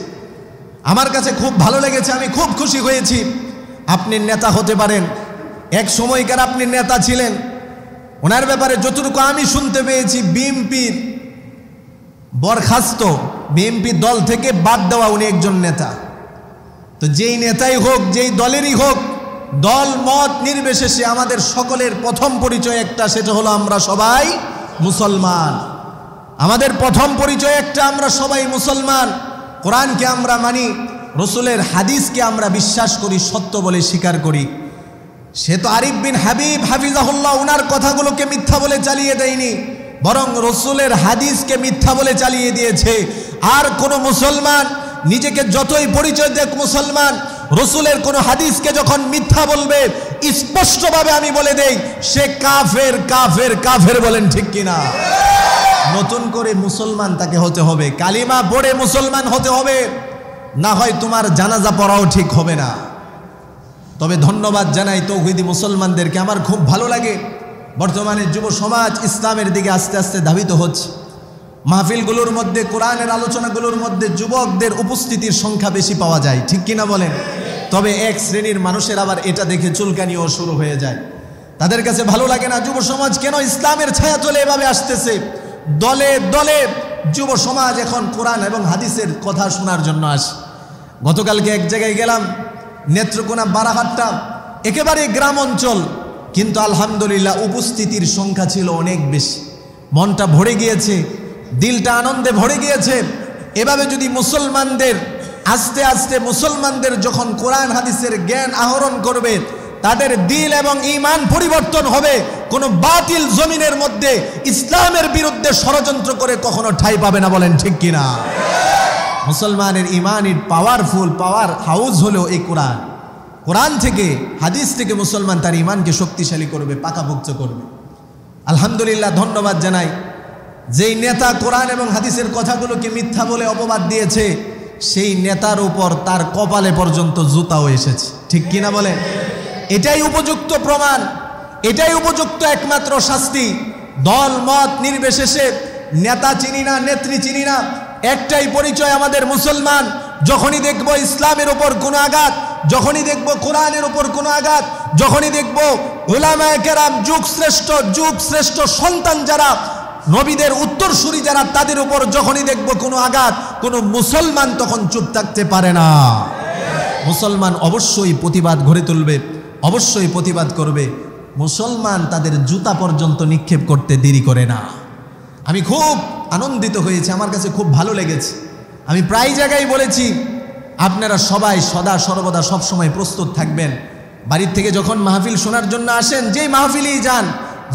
আমার কাছে খুব ভালো লেগেছে, আমি খুব খুশি হয়েছি। আপনি নেতা হতে পারেন, এক সময়কার আপনি নেতা ছিলেন। ওনার ব্যাপারে যতটুকু আমি শুনতে পেয়েছি, বিএনপির বরখাস্ত, বিএনপি দল থেকে বাদ দেওয়া উনি একজন নেতা। তো যেই নেতাই হোক, যেই দলেরই হোক, দল মত নির্বিশেষে আমাদের সকলের প্রথম পরিচয় একটা, সেটা হলো আমরা সবাই মুসলমান। আমাদের প্রথম পরিচয় একটা, আমরা সবাই মুসলমান। কোরআনকে আমরা মানি, রসুলের হাদিসকে আমরা বিশ্বাস করি, সত্য বলে স্বীকার করি। সে তো আরিফ বিন হাবিব হাফিজাহুল্লাহ ওনার কথাগুলোকে মিথ্যা বলে চালিয়ে দেয়নি, বরং রসুলের হাদিসকে মিথ্যা বলে চালিয়ে দিয়েছে। আর কোনো মুসলমান নিজেকে যতই পরিচয় দেখ মুসলমান, রসুলের কোনো হাদিসকে যখন মিথ্যা বলবে, স্পষ্টভাবে আমি বলে দেই সে কাফের, কাফের, কাফের। বলেন ঠিক কিনা? নতুন করে মুসলমান তাকে হতে হবে, কালিমা পড়ে মুসলমান হতে হবে, না হয় তোমার জানাজা পড়াও ঠিক হবে না। তবে ধন্যবাদ জানাই তৌহিদি মুসলমানদেরকে। আমার খুব ভালো লাগে বর্তমানে যুব সমাজ ইসলামের দিকে আস্তে আস্তে ধাবিত হচ্ছে। মাহফিলগুলোর মধ্যে, কোরআনের আলোচনাগুলোর মধ্যে যুবকদের উপস্থিতির সংখ্যা বেশি পাওয়া যায়, ঠিক কিনা বলেন? তবে এক শ্রেণীর মানুষের আবার এটা দেখে চুলকানিও শুরু হয়ে যায়। তাদের কাছে ভালো লাগে না যুব সমাজ কেন ইসলামের ছায়া তলে এভাবে আসতেছে। দলে দলে যুব সমাজ এখন কোরআন এবং হাদিসের কথা শোনার জন্য আসে। গতকালকে এক জায়গায় গেলাম, নেত্রকোনা বারাহাট্টা, একেবারে গ্রাম অঞ্চল, কিন্তু আলহামদুলিল্লাহ উপস্থিতির সংখ্যা ছিল অনেক বেশি। মনটা ভরে গিয়েছে, দিলটা আনন্দে ভরে গিয়েছে। এভাবে যদি মুসলমানদের আস্তে আস্তে মুসলমানদের যখন কোরআন হাদিসের জ্ঞান আহরণ করবে, তাদের দিল এবং ঈমান পরিবর্তন হবে। কোনো বাতিল জমিনের মধ্যে ইসলামের বিরুদ্ধে ষড়যন্ত্র করে কখনো ঠাঁই পাবে না। বলেন ঠিক কিনা? মুসলমানের ঈমানের পাওয়ারফুল পাওয়ার হাউস হলো এই কোরআন। কোরআন থেকে, হাদিস থেকে মুসলমান তার ঈমানকে শক্তিশালী করবে, পাকাপোক্ত করবে। আলহামদুলিল্লাহ, ধন্যবাদ জানাই যেই নেতা কোরআন এবং হাদিসের কথাগুলোকে মিথ্যা বলে অপবাদ দিয়েছে, সেই নেতার উপর তার কপালে পর্যন্ত জুতাও এসেছে, ঠিক কিনা বলেন? এটাই উপযুক্ত প্রমাণ, এটাই উপযুক্ত একমাত্র শাস্তি। দল মত নির্বিশেষে, নেতা চিনি না, নেত্রী চিনি না, একটাই পরিচয় আমাদের মুসলমান। যখনই দেখব ইসলামের উপর কোনো আঘাত, যখনই দেখব কোরআনের উপর কোনো আঘাত, যখনই দেখব উলামায়ে কেরাম যুগ শ্রেষ্ঠ সন্তান যারা, নবীদের উত্তরসূরি যারা, তাদের উপর যখনই দেখব কোনো আঘাত, কোনো মুসলমান তখন চুপ থাকতে পারে না। মুসলমান অবশ্যই প্রতিবাদ গড়ে তুলবে, অবশ্যই প্রতিবাদ করবে। মুসলমান তাদের জুতা পর্যন্ত নিক্ষেপ করতে দেরি করে না। আমি খুব আনন্দিত হয়েছি, আমার কাছে খুব ভালো লেগেছে। আমি প্রায় জায়গায় বলেছি, আপনারা সবাই সদা সর্বদা সবসময় প্রস্তুত থাকবেন। বাড়ির থেকে যখন মাহফিল শোনার জন্য আসেন, যেই মাহফিলেই যান,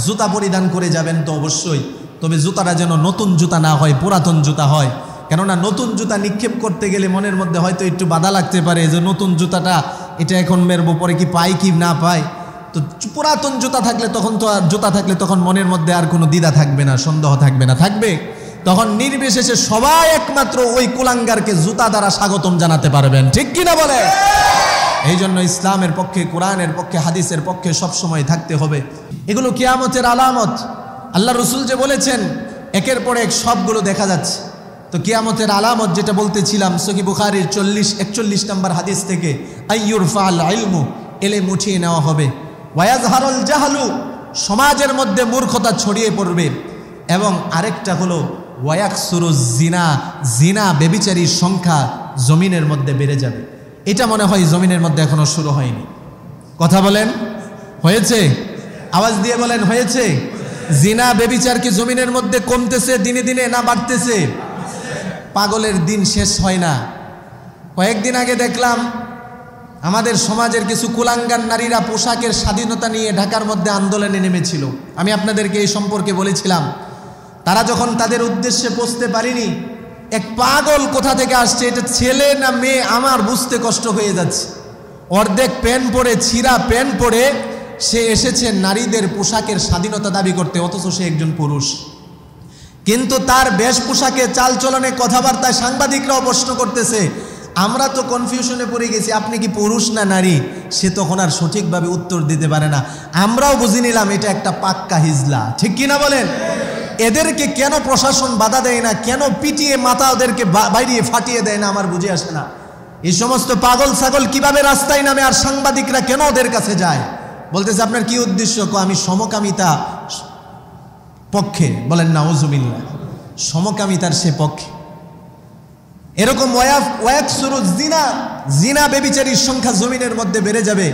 জুতা পরিধান করে যাবেন তো অবশ্যই। তবে জুতাটা যেন নতুন জুতা না হয়, পুরাতন জুতা হয়। কেননা নতুন জুতা নিক্ষেপ করতে গেলে মনের মধ্যে হয়তো একটু বাধা লাগতে পারে, যে নতুন জুতাটা এটা এখন মেরবো, পরে কি পাই কি না পাই। তো পুরাতন জুতা থাকলে তখন তো আর জুতা থাকলে তখন মনের মধ্যে আর কোনো দ্বিধা থাকবে না, সন্দেহ থাকবে না, থাকবে তখন নির্বিশেষে সবাই একমাত্র ওই কুলাঙ্গারকে জুতা দ্বারা স্বাগতম জানাতে পারবেন, ঠিক কিনা বলে? এই জন্য ইসলামের পক্ষে, কোরআনের পক্ষে, হাদিসের পক্ষে সবসময় থাকতে হবে। এগুলো কিয়ামতের আলামত। আল্লাহ রসুল যে বলেছেন, একের পর এক সবগুলো দেখা যাচ্ছে। তো কিয়ামতের আলামত যেটা বলতেছিলাম, সহিহ বুখারীর 41 নম্বর হাদিস থেকে, আইয়ুরফাল ইলমু, ইলম উঠিয়ে নেওয়া হবে, ওয়ায়াজহারুল জাহলু, সমাজের মধ্যে মূর্খতা ছড়িয়ে পড়বে, এবং আরেকটা হলো ওয়ায়াকসুরুজ জিনা, জিনা ব্যভিচারীর সংখ্যা জমিনের মধ্যে বেড়ে যাবে। এটা মনে হয় জমিনের মধ্যে এখনো শুরু হয়নি। কথা বলেন, হয়েছে? আওয়াজ দিয়ে বলেন, হয়েছে? জিনা ব্যভিচার কি জমিনের মধ্যে কমতেছে দিনে দিনে না বাড়তেছে? পাগলের দিন শেষ হয় না। কয়েকদিন আগে দেখলাম আমাদের সমাজের কিছু কুলাঙ্গার নারীরা পোশাকের স্বাধীনতা নিয়ে ঢাকার মধ্যে আন্দোলনে নেমেছিল। আমি আপনাদেরকে এই সম্পর্কে বলেছিলাম। তারা যখন তাদের উদ্দেশ্যে পৌঁছতে পারেনি, এক পাগল কোথা থেকে আসছে, এটা ছেলে না মেয়ে আমার বুঝতে কষ্ট হয়ে যাচ্ছে। অর্ধেক প্যান্ট পরে, ছিঁড়া প্যান্ট পরে সে এসেছে নারীদের পোশাকের স্বাধীনতা দাবি করতে, অথচ সে একজন পুরুষ। কিন্তু তার বেশপোশাকে, চালচলনে, কথাবার্তায় সাংবাদিকরাও প্রশ্ন করতেছে। আমরা তো কনফিউশনে পড়ে গেছি, আপনি কি পুরুষ না নারী? সে তখন আর সঠিকভাবে উত্তর দিতে পারে না। আমরাও বুঝে নিলাম এটা একটা পাক্কা হিজলা, ঠিক কিনা বলেন? এদেরকে কেন প্রশাসন বাধা দেয় না, কেন পিটিয়ে মাথা ওদেরকে বাইরে ফাটিয়ে দেয় না, আমার বুঝে আসে না। এই সমস্ত পাগল ছাগল কিভাবে রাস্তায় নামে, আর সাংবাদিকরা কেন ওদের কাছে যায়? বলতেছে আপনার কি উদ্দেশ্য? আমি সমকামিতা পক্ষে। বলেন নাউজুবিল্লাহ, সমকামিতার সে পক্ষে। এরকম জিনা বেবিচারীর সংখ্যা জমিনের মধ্যে বেড়ে যাবে।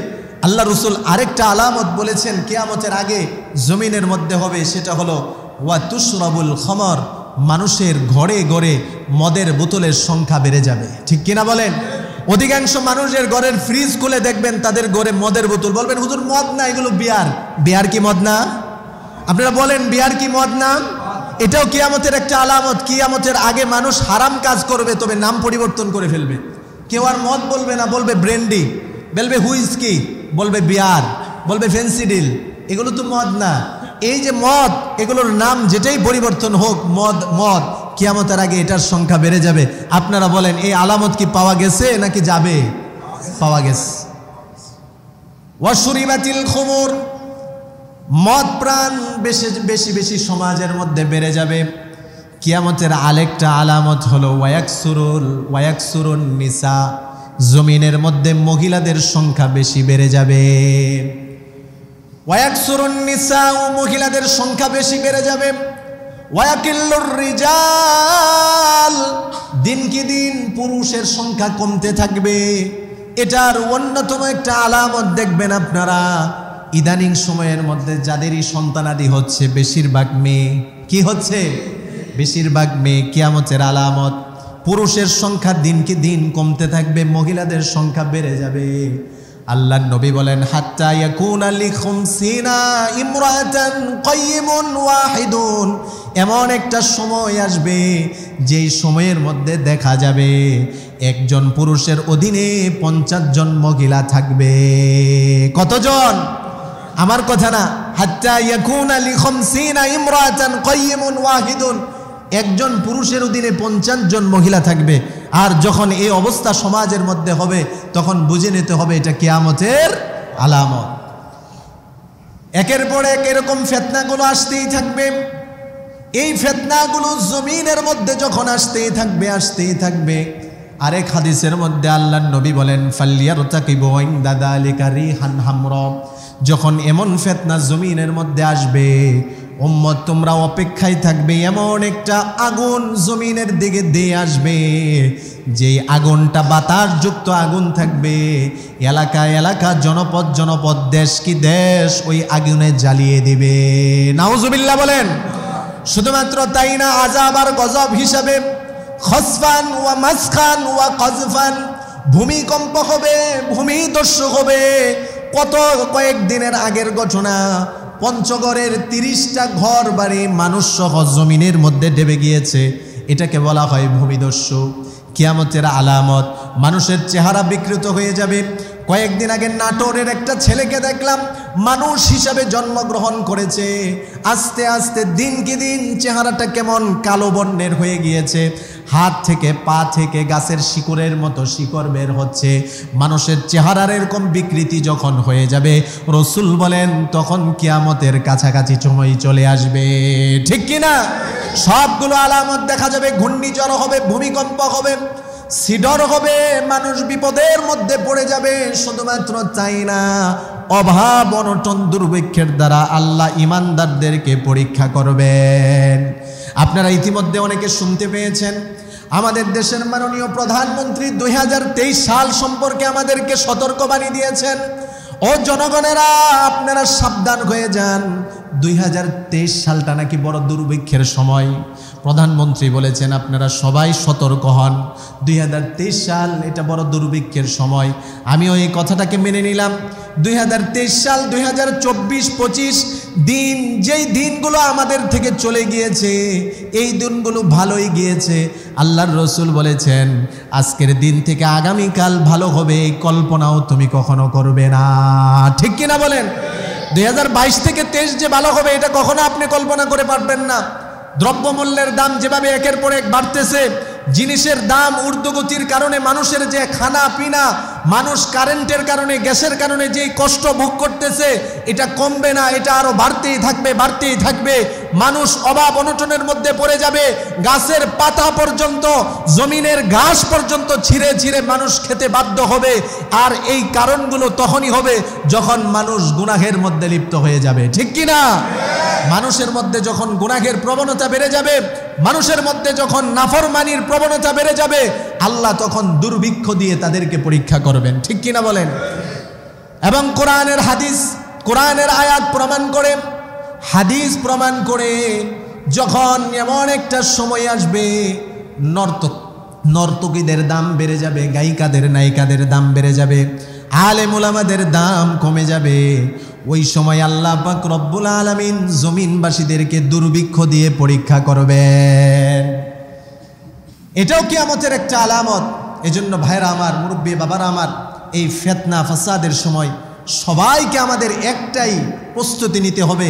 আল্লাহ রসুল আরেকটা আলামত বলেছেন কিয়ামতের আগে জমিনের মধ্যে হবে, সেটা হলো ওয়া তুশরাবুল খমর, মানুষের ঘরে ঘরে মদের বোতলের সংখ্যা বেড়ে যাবে, ঠিক কিনা বলেন? অধিকাংশ মানুষের ঘরের ফ্রিজ খুলে দেখবেন তাদের ঘরে মদের বোতল। বলবেন হুজুর মদ না, এগুলো বিয়ার। বিয়ার কি মদ না? আপনারা বলেন বিয়ার কি মদ না? এটাও কিয়ামতের একটা আলামত। কিয়ামতের আগে মানুষ হারাম কাজ করবে, তবে নাম পরিবর্তন করে ফেলবে। কেউ আর মদ বলবে না, বলবে ব্র্যান্ডি, বলবে হুইস্কি, বলবে বিয়ার, বলবে ফেন্সিডিল। এগুলো তো মদ না। এই যে মদ, এগুলোর নাম যেটাই পরিবর্তন হোক, মদ মদ। কিয়ামতের আগে এটার সংখ্যা বেড়ে যাবে। আপনারা বলেন এই আলামত কি পাওয়া গেছে নাকি যাবে? পাওয়া গেছে। ওয়াশুরিবাতিল খুমুর, মদ প্রাণ বেশি বেশি বেশি সমাজের মধ্যে বেড়ে যাবে। কিয়ামতের আরেকটা আলামত হলো ওয়ায়াকসুরুন নিসা, জমিনের মধ্যে মহিলাদের সংখ্যা বেশি বেড়ে যাবে। ওয়ায়াকসুরুন নিসা, মহিলাদের সংখ্যা বেশি বেড়ে যাবে। ওয়ায়াকিল্লুর রিজাল, দিন কি দিন পুরুষের সংখ্যা কমতে থাকবে। এটার অন্যতম একটা আলামত দেখবেন আপনারা, ইদানিং সময়ের মধ্যে যাদেরই সন্তানাদি হচ্ছে বেশিরভাগ মেয়ে। কি হচ্ছে? বেশিরভাগ মেয়ে। কিয়ামতের আলামত, পুরুষের সংখ্যা দিনকে দিন কমতে থাকবে, মহিলাদের সংখ্যা বেড়ে যাবে। আল্লাহর নবী বলেন হাত্তা ইয়াকুনা লিখুমসিনা ইমরাতান কাইয়িমুন ওয়াহিদুন, এমন একটা সময় আসবে যেই সময়ের মধ্যে দেখা যাবে একজন পুরুষের অধীনে 50 জন মহিলা থাকবে। কতজন? আমার কথা না, হাত্তা ইয়াকুনা লিখুমসিনা ইমরাতান কাইয়িমুন ওয়াহিদুন, একজন পুরুষের অধীনে 50 জন মহিলা থাকবে। আর যখন এই অবস্থা সমাজের মধ্যে হবে, তখন বুঝে নিতে হবে এটা কিয়ামতের আলামত। একের পর এক এরকম ফিতনাগুলো আসতেই থাকবে। এই ফিতনাগুলো জমিনের মধ্যে যখন আসতেই থাকবে, আরেক হাদিসের মধ্যে আল্লাহর নবী বলেন ফালিয়ারতাকিবু ইনদা যালিকা রিহান হামরা, যখন এমন ফিতনা জমিনের মধ্যে আসবে, উম্মত তোমরা অপেক্ষায় থাকবে। এমন একটা আগুন জমিনের দিকে দিয়ে আসবে, যেই আগুনটা বাতাসযুক্ত আগুন থাকবে। এলাকা এলাকা, জনপদ জনপদ, দেশ কি দেশ ওই আগুনে জ্বালিয়ে দিবে। নাউজুবিল্লাহ বলেন। শুধুমাত্র তাই না, আযাব আর গজব হিসাবে খসফান ওয়া মাসখান ওয়া কজফান, ভূমিকম্প হবে, ভূমিধস হবে। কয়েকদিনের আগের ঘটনা, পঞ্চগড়ের 30টা ঘর বাড়ি মানুষ সহ জমিনের মধ্যে ডেবে গিয়েছে। এটাকে বলা হয় ভূমিধস। কিয়ামতের আলামত, মানুষের চেহারা বিকৃত হয়ে যাবে। কয়েকদিন আগে নাটোরের একটা ছেলেকে দেখলাম, মানুষ হিসাবে জন্মগ্রহণ করেছে, আস্তে আস্তে দিনকে দিন চেহারাটা কেমন কালো বর্ণের হয়ে গিয়েছে। হাত থেকে পা থেকে গাছের শিকড়ের মতো শিকড় বের হচ্ছে। মানুষের চেহারার এরকম বিকৃতি যখন হয়ে যাবে, রসুল বলেন তখন কিয়ামতের কাছাকাছি সময় চলে আসবে, ঠিক কিনা? সবগুলো আলামত দেখা যাবে। ঘূর্ণিঝড় হবে, ভূমিকম্প হবে, সিডর হবে, মানুষ বিপদের মধ্যে পড়ে যাবে। শুধুমাত্র তাই না, অভাব অনটন দুর্ভিক্ষের দ্বারা আল্লাহ ইমানদারদেরকে পরীক্ষা করবেন। আপনারা ইতিমধ্যে অনেকে শুনতে পেয়েছেন, আমাদের দেশের মাননীয় প্রধানমন্ত্রী 2023 সাল সম্পর্কে আমাদেরকে সতর্কবাণী দিয়েছেন। ও জনগণেরা, আপনারা সাবধান হয়ে যান, 2023 সালটা নাকি বড় দুর্ভিক্ষের সময়। প্রধানমন্ত্রী বলেছেন আপনারা সবাই সতর্ক হন, 2023 সাল এটা বড় দুর্ভিক্ষের সময়। আমিও এই কথাটাকে মেনে নিলাম। 2023 সাল 2024-25 দিন, যেই দিনগুলো আমাদের থেকে চলে গিয়েছে এই দিনগুলো ভালোই গিয়েছে। আল্লাহর রসুল বলেছেন আজকের দিন থেকে আগামীকাল ভালো হবে এই কল্পনাও তুমি কখনো করবে না। ঠিক কিনা বলেন? 2022 থেকে 23 যে ভালো হবে এটা কখনো আপনি কল্পনা করে পারবেন না। দ্রব্যমূল্যের দাম যেভাবে একের পর এক বাড়তেছে, জিনিসের দাম ঊর্ধ্বগতির কারণে মানুষের যে খানা পিনা, মানুষ কারেন্টের কারণে গ্যাসের কারণে যে কষ্ট ভোগ করতেছে এটা কমবে না, এটা আরো বাড়তেই থাকবে বাড়তেই থাকবে। মানুষ অভাব অনটনের মধ্যে পড়ে যাবে, গাছের পাতা পর্যন্ত জমিনের ঘাস পর্যন্ত ছিঁড়ে ছিঁড়ে মানুষ খেতে বাধ্য হবে। আর এই কারণগুলো তখনই হবে যখন মানুষ গুনাহের মধ্যে লিপ্ত হয়ে যাবে। ঠিক কিনা? মানুষের মধ্যে যখন গুনাহের প্রবণতা বেড়ে যাবে, মানুষের মধ্যে যখন নাফরমানির প্রবণতা বেড়ে যাবে, আল্লাহ তখন দুর্ভিক্ষ দিয়ে তাদেরকে পরীক্ষা করবেন। ঠিক কিনা বলেন? এবং কোরআনের হাদিস, কোরআনের আয়াত প্রমাণ করে, হাদিস প্রমাণ করে, যখন এমন একটা সময় আসবে নর্তকীদের দাম বেড়ে যাবে, গায়িকাদের নায়িকাদের দাম বেড়ে যাবে, আলেম উলামাদের দাম কমে যাবে, ওই সময় আল্লাহ পাক রব্বুল আলামিন জমিনবাসীদেরকে দুর্ভিক্ষ দিয়ে পরীক্ষা করবেন। এটাও কিয়ামতের একটা আলামত। এজন্য ভাইরা আমার, মুরব্বী বাবারা আমার, এই ফিতনা ফাসাদের সময় সবাইকে আমাদের একটাই প্রস্তুতি নিতে হবে।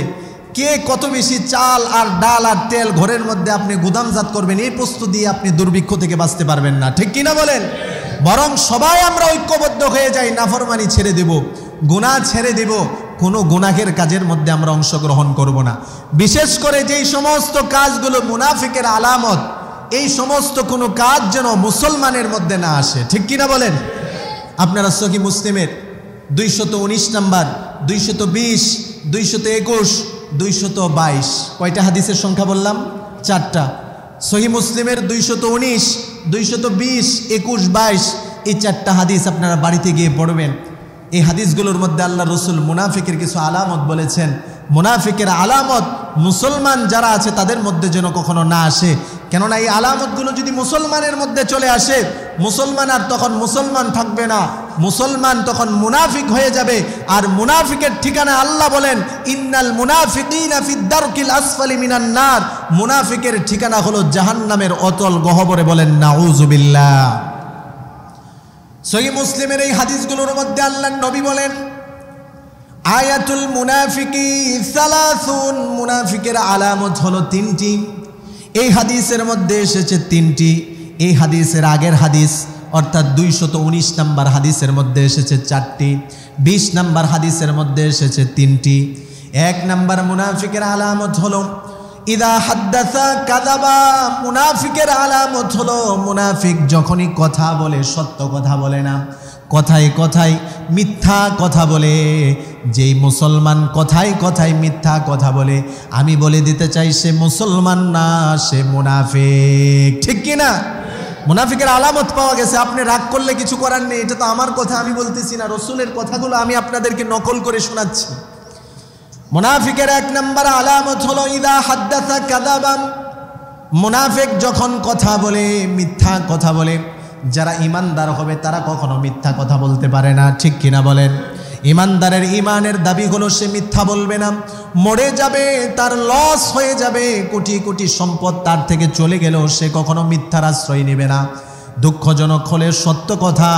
কে কত বেশি চাল আর ডাল আর তেল ঘরের মধ্যে আপনি গুদামজাত করবেন, এই প্রস্তুতি দিয়ে আপনি দুর্ভিক্ষ থেকে বাঁচতে পারবেন না। ঠিক কিনা বলেন? বরং সবাই আমরা ঐক্যবদ্ধ হয়ে যাই, নাফরমানি ছেড়ে দেব, গুনাহ ছেড়ে দেব, কোনো গুনাহের কাজের মধ্যে আমরা অংশগ্রহণ করব না। বিশেষ করে যেই সমস্ত কাজগুলো মুনাফিকের আলামত, এই সমস্ত কোনো কাজ যেন মুসলমানের মধ্যে না আসে। ঠিক কিনা বলেন? আপনারা সহিহ মুসলিমের 219 নাম্বার, 220, 221, 222 কয়টা হাদিসের সংখ্যা বললাম? 4টা। সহিহ মুসলিমের 219, 220, 21, 22 এই 4টা হাদিস আপনারা বাড়িতে গিয়ে পড়বেন। এই হাদিসগুলোর মধ্যে আল্লাহ রসুল মুনাফিকের কিছু আলামত বলেছেন। মুনাফিকের আলামত মুসলমান যারা আছে তাদের মধ্যে যেন কখনো না আসে। কেননা এই আলামতগুলো যদি মুসলমানের মধ্যে চলে আসে, মুসলমান আর তখন মুসলমান থাকবে না, মুসলমান তখন মুনাফিক হয়ে যাবে। আর মুনাফিকের ঠিকানা আল্লাহ বলেন ইন্নাল মুনাফিকিনা ফিদ দারকিল আসফালি মিনান নার, মুনাফিকের ঠিকানা হলো জাহান্নামের অতল গহ্বরে। বলেন নাউযুবিল্লাহ। সহিহ মুসলিমের এই হাদিসগুলোর মধ্যে আল্লাহর নবী বলেন আয়াতুল মুনাফিকি সালাসুন, মুনাফিকের আলামত হলো 3টি। এই হাদিসের মধ্যে এসেছে 3টি। এই হাদিসের আগের হাদিস অর্থাৎ 219 নাম্বার হাদিসের মধ্যে এসেছে 4টি, 20 নাম্বার হাদিসের মধ্যে এসেছে 3টি। 1 নাম্বার মুনাফিকের আলামত হলো ইদা হাদ্দাসা কাযাবা, মুনাফিকের আলামত হলো মুনাফিক যখনই কথা বলে সত্য কথা বলে না, কথায় কথায় মিথ্যা কথা বলে। যেই মুসলমান কথায় কথায় মিথ্যা কথা বলে, আমি বলে দিতে চাই সে মুসলমান না, সে মুনাফিক। ঠিক কিনা? মুনাফিকের আলামত পাওয়া গেছে। আপনি রাগ করলে কিছু করার নেই, এটা তো আমার কথা আমি বলতেছি না, রসুলের কথাগুলো আমি আপনাদেরকে নকল করে শোনাচ্ছি। মুনাফিকের 1 নাম্বার আলামত হলো ইদা হাদ্দাসা কাযাবা, মুনাফিক যখন কথা বলে মিথ্যা কথা বলে। যারা ইমানদার হবে তারা কখনো মিথ্যা কথা বলতে পারে না। ঠিক কিনা বলেন? ইমানদারের ইমানের দাবি হলো সে মিথ্যা বলবে না। মরে যাবে, তার লস হয়ে যাবে, কোটি কোটি সম্পদ তার থেকে চলে গেলেও সে কখনো মিথ্যার আশ্রয় নেবে না। দুঃখজনক হলে সত্য কথা,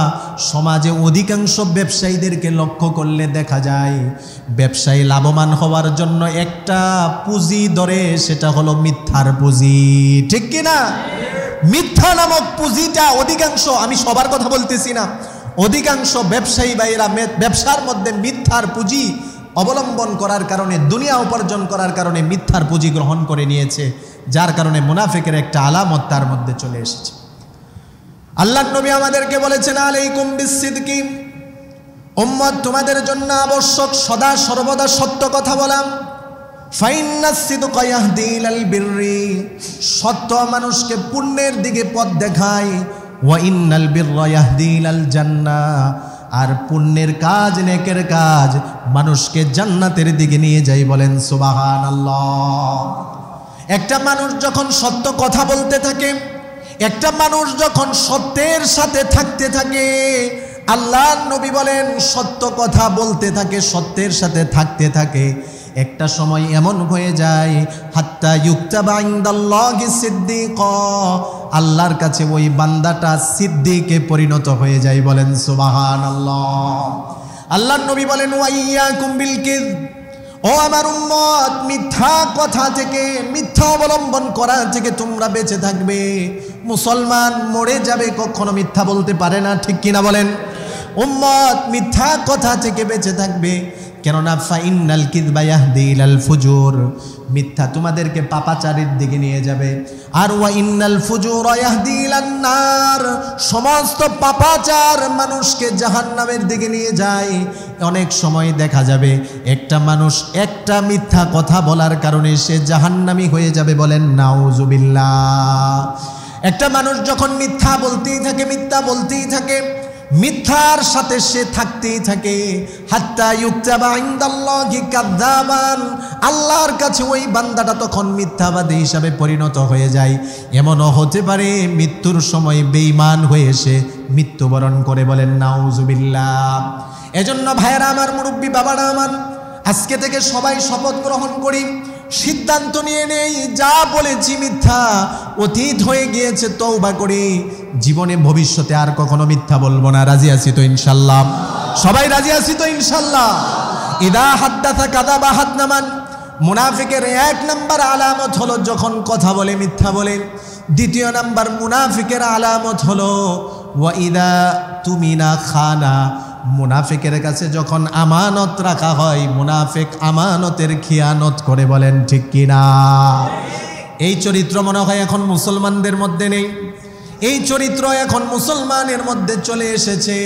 সমাজে অধিকাংশ ব্যবসায়ীদেরকে লক্ষ্য করলে দেখা যায় ব্যবসায়ী লাভবান হওয়ার জন্য একটা পুঁজি ধরে, সেটা হলো মিথ্যার পুঁজি। ঠিক কিনা? মিথ্যা নামক পুঁজিটা অধিকাংশ, আমি সবার কথা বলতেছি না, অধিকাংশ ব্যবসায়ী ভাইরা ব্যবসার মধ্যে মিথ্যার পুঁজি অবলম্বন করার কারণে, দুনিয়া উপার্জন করার কারণে মিথ্যার পুঁজি গ্রহণ করে নিয়েছে, যার কারণে মুনাফিকের একটা আলামত তার মধ্যে চলে এসেছে। আল্লাহর নবী আমাদেরকে বলেছেন আলাইকুম বিসসিদকি, উম্মত তোমাদের জন্য আবশ্যক সদা সর্বদা সত্য কথা বলা। ফাইন্নাস সিদকা ইয়াহদি ইলাল বিররি, সত্য মানুষকে পুণ্যের দিকে পথ দেখায়। ওয়া ইন্নাল বিররা ইয়াহদি ইলাল জান্নাহ, আর পুণ্যের কাজ, নেকের কাজ মানুষকে জান্নাতের দিকে নিয়ে যায়। বলেন সুবহানাল্লাহ। একটা মানুষ যখন সত্য কথা বলতে থাকে, একটা মানুষ যখন সত্যের সাথে থাকতে থাকে, আল্লাহর নবী বলেন সত্য কথা বলতে থাকে, সত্যের সাথে থাকতে থাকে, একটা সময় এমন হয়ে যায় হাত্তা ইউকতাবা ইনদাল্লাহি সিদ্দিক, আল্লাহর কাছে ওই বান্দাটা সিদ্দিকে পরিণত হয়ে যায়। বলেন সুবহানাল্লাহ। আল্লাহর নবী বলেন ওয়াইয়াকুম বিল কিযব, ও আমার উম্মত, মিথ্যা কথা থেকে, মিথ্যা অবলম্বন করা থেকে তোমরা বেঁচে থাকবে। মুসলমান মরে যাবে, কখনো মিথ্যা বলতে পারে না, ঠিক কিনা বলেন? উম্মত মিথ্যা কথা থেকে বেঁচে থাকবে, কেননা ফাইনাল কিযবা ইয়াহদি ইলাল ফুজুর, মিথ্যা তোমাদেরকে পাপাচারের দিকে নিয়ে যাবে। আর ওয়া ইন্নাল ফুজুরা ইয়াহদি ইলান নার, সমস্ত পাপাচার মানুষকে জাহান্নামের দিকে নিয়ে যায়। অনেক সময় দেখা যাবে একটা মানুষ একটা মিথ্যা কথা বলার কারণে সে জাহান্নামী হয়ে যাবে। বলেন নাউজুবিল্লাহ। একটা মানুষ যখন মিথ্যা বলতেই থাকে, মিথ্যা বলতেই থাকে, মিথ্যার সাথে সে থাকতেই থাকে, হাত্তা ইউকতাবা ইনদাল্লাহি কাযযাবান, আল্লাহর কাছে ওই বান্দাটা তখন মিথ্যাবাদী হিসাবে পরিণত হয়ে যায়। এমনও হতে পারে মৃত্যুর সময় বেঈমান হয়ে সে মৃত্যুবরণ করে। বলেন নাউজুবিল্লাহ। এজন্য ভাইয়েরা আমার, মুরব্বী বাবারা আমার, আজকে থেকে সবাই শপথ গ্রহণ করি, সিদ্ধান্ত নিয়ে নেই যা বলেছি মিথ্যা, অতীত হয়ে গিয়েছে, তওবা করি, জীবনে ভবিষ্যতে আর কখনো মিথ্যা বলবো না। রাজি আছি তো ইনশাল্লাহ? সবাই রাজি আছি তো ইনশাল্লাহ? ইদা হাদ্দাসা কাযাবা হাদনামান, মুনাফিকের এক নাম্বার আলামত হলো যখন কথা বলে মিথ্যা বলে। দ্বিতীয় নাম্বার মুনাফিকের আলামত হলো ওয়া ইদা তুমিনা খানা, মুনাফিকের কাছে যখন আমানত রাখা হয়, মুনাফিক আমানতের খিয়ানত করে। বলেন ঠিক কিনা? এই চরিত্র মনে হয় এখন মুসলমানদের মধ্যে নেই, এই চরিত্র এখন মুসলমানের মধ্যে চলে এসেছে।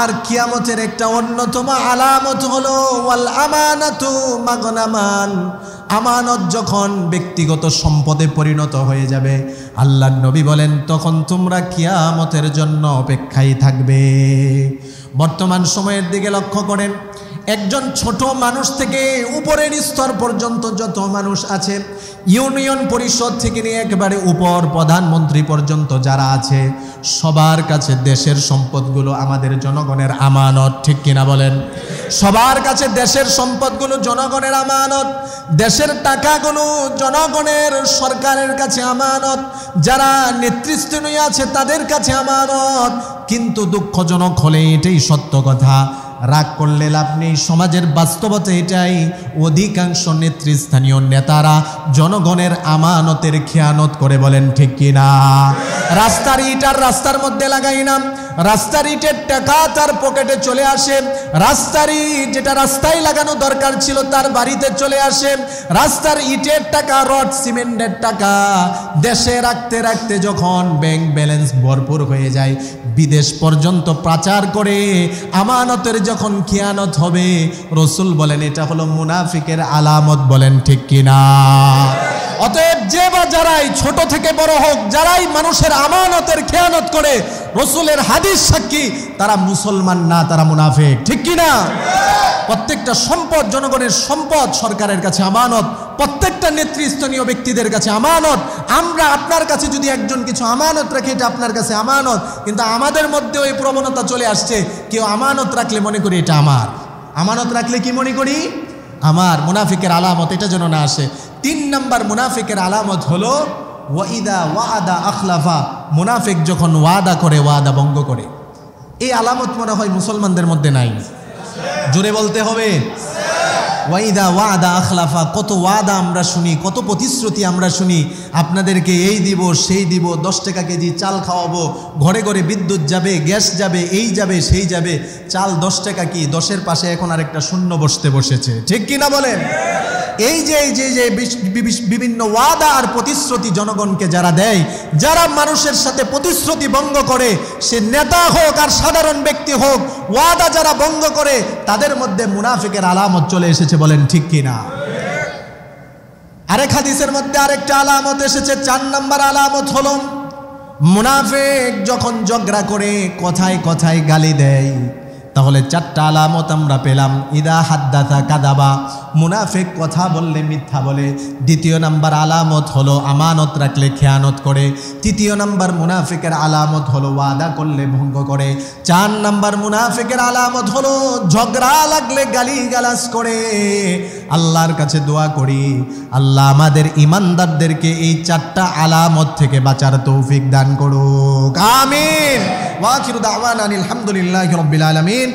আর কিয়ামতের একটা অন্যতম আলামত হলো ওয়াল আমানাতু মাগনামান, আমানত যখন ব্যক্তিগত সম্পদে পরিণত হয়ে যাবে, আল্লাহর নবী বলেন তখন তোমরা কিয়ামতের জন্য অপেক্ষায় থাকবে। বর্তমান সময়ের দিকে লক্ষ্য করেন, একজন ছোট মানুষ থেকে উপরের স্তর পর্যন্ত যত মানুষ আছে, ইউনিয়ন পরিষদ থেকে নিয়ে একেবারে উপর প্রধানমন্ত্রী পর্যন্ত যারা আছে, সবার কাছে দেশের সম্পদগুলো আমাদের জনগণের আমানত। ঠিক কিনা বলেন? সবার কাছে দেশের সম্পদগুলো জনগণের আমানত, দেশের টাকাগুলো জনগণের, সরকারের কাছে আমানত, যারা নেতৃস্থানীয় আছে তাদের কাছে আমানত। কিন্তু দুঃখজনক হলে এটাই সত্য কথা, রাগ করলে লাভ নেই, সমাজের বাস্তবতা এটাই, অধিকাংশ নেতৃস্থানীয় নেতারা জনগণের আমানতের খেয়ানত করে। বলেন ঠিক কিনা? রাস্তার ইট আর রাস্তার মধ্যে লাগাই না, রাস্তার ইটের টাকা তার পকেটে চলে আসে, রাস্তার ইট যেটা রাস্তায় লাগানো দরকার ছিল তার বাড়িতে চলে আসে, রাস্তার ইটের টাকা, রড সিমেন্টের টাকা দেশে রাখতে রাখতে যখন ব্যাংক ব্যালেন্স ভরপুর হয়ে যায়, বিদেশ পর্যন্ত পাচার করে আমানতের যখন খিয়ানত হবে, রসুল বলেন এটা হলো মুনাফিকের আলামত। বলেন ঠিক কিনা? অতএব যে বা যারাই ছোট থেকে বড় হোক, যারাই মানুষের আমানতের খেয়ানত করে, রসুলের হাদিস সাক্ষী, তারা মুসলমান না, তারা মুনাফিক। ঠিক কিনা? প্রত্যেকটা সম্পদ, জনগণের সম্পদ সরকারের কাছে আমানত, প্রত্যেকটা নেতৃস্থানীয় ব্যক্তিদের কাছে আমানত। আমরা আপনার কাছে যদি একজন কিছু আমানত রাখি, এটা আপনার কাছে আমানত, কিন্তু আমাদের মধ্যে ওই প্রবণতা চলে আসছে, কেউ আমানত রাখলে মনে করি এটা আমার, আমানত রাখলে কি মনে করি আমার। মুনাফিকের আলামত এটা যেন না আসে। 3 নাম্বার মুনাফিকের আলামত হলো ওয়াইদা ওয়াদা আখলাফা, মুনাফিক যখন ওয়াদা করে ওয়াদা ভঙ্গ করে। এই আলামত মনে হয় মুসলমানদের মধ্যে নাই, জোরে বলতে হবে। ওয়াইদা ওয়াদা আখলাফা, কত ওয়াদা আমরা শুনি, কত প্রতিশ্রুতি আমরা শুনি, আপনাদেরকে এই দিব সেই দিব, 10 টাকা কেজি চাল খাওয়াবো, ঘরে ঘরে বিদ্যুৎ যাবে, গ্যাস যাবে, এই যাবে সেই যাবে। চাল 10 টাকা কি, 10-এর পাশে এখন আরেকটা শূন্য বসেছে। ঠিক কিনা বলেন? এই যে বিভিন্ন ওয়াদা আর প্রতিশ্রুতি জনগণকে যারা দেয়, যারা মানুষের সাথে প্রতিশ্রুতি ভঙ্গ করে, সে নেতা হোক আর সাধারণ ব্যক্তি হোক, ওয়াদা যারা ভঙ্গ করে তাদের মধ্যে মুনাফিকের আলামত চলে এসেছে। বলেন ঠিক কিনা? আরেক হাদিসের মধ্যে আরেকটা আলামত এসেছে, 4 নাম্বার আলামত হলো মুনাফিক যখন ঝগড়া করে, কথায় কথায় গালি দেয়, তাহলে চারটা আলামত আমরা পেলাম। ইদা হাদ্দাথা কাদাবা, মুনাফিক কথা বললে মিথ্যা বলে। দ্বিতীয় নাম্বার আলামত হলো আমানত রাখলে খেয়ানত করে। তৃতীয় নাম্বার মুনাফিকের আলামত হলো ওয়াদা করলে ভঙ্গ করে। 4 নাম্বার মুনাফিকের আলামত হলো ঝগড়া লাগলে গালিগালাজ করে। আল্লাহর কাছে দোয়া করি আল্লাহ আমাদের ইমানদারদেরকে এই 4টা আলামত থেকে বাঁচার তৌফিক দান করুক, আমিন। ওয়া আখিরু দাওয়ানা আলহামদুলিল্লাহি রাব্বিল আলামিন।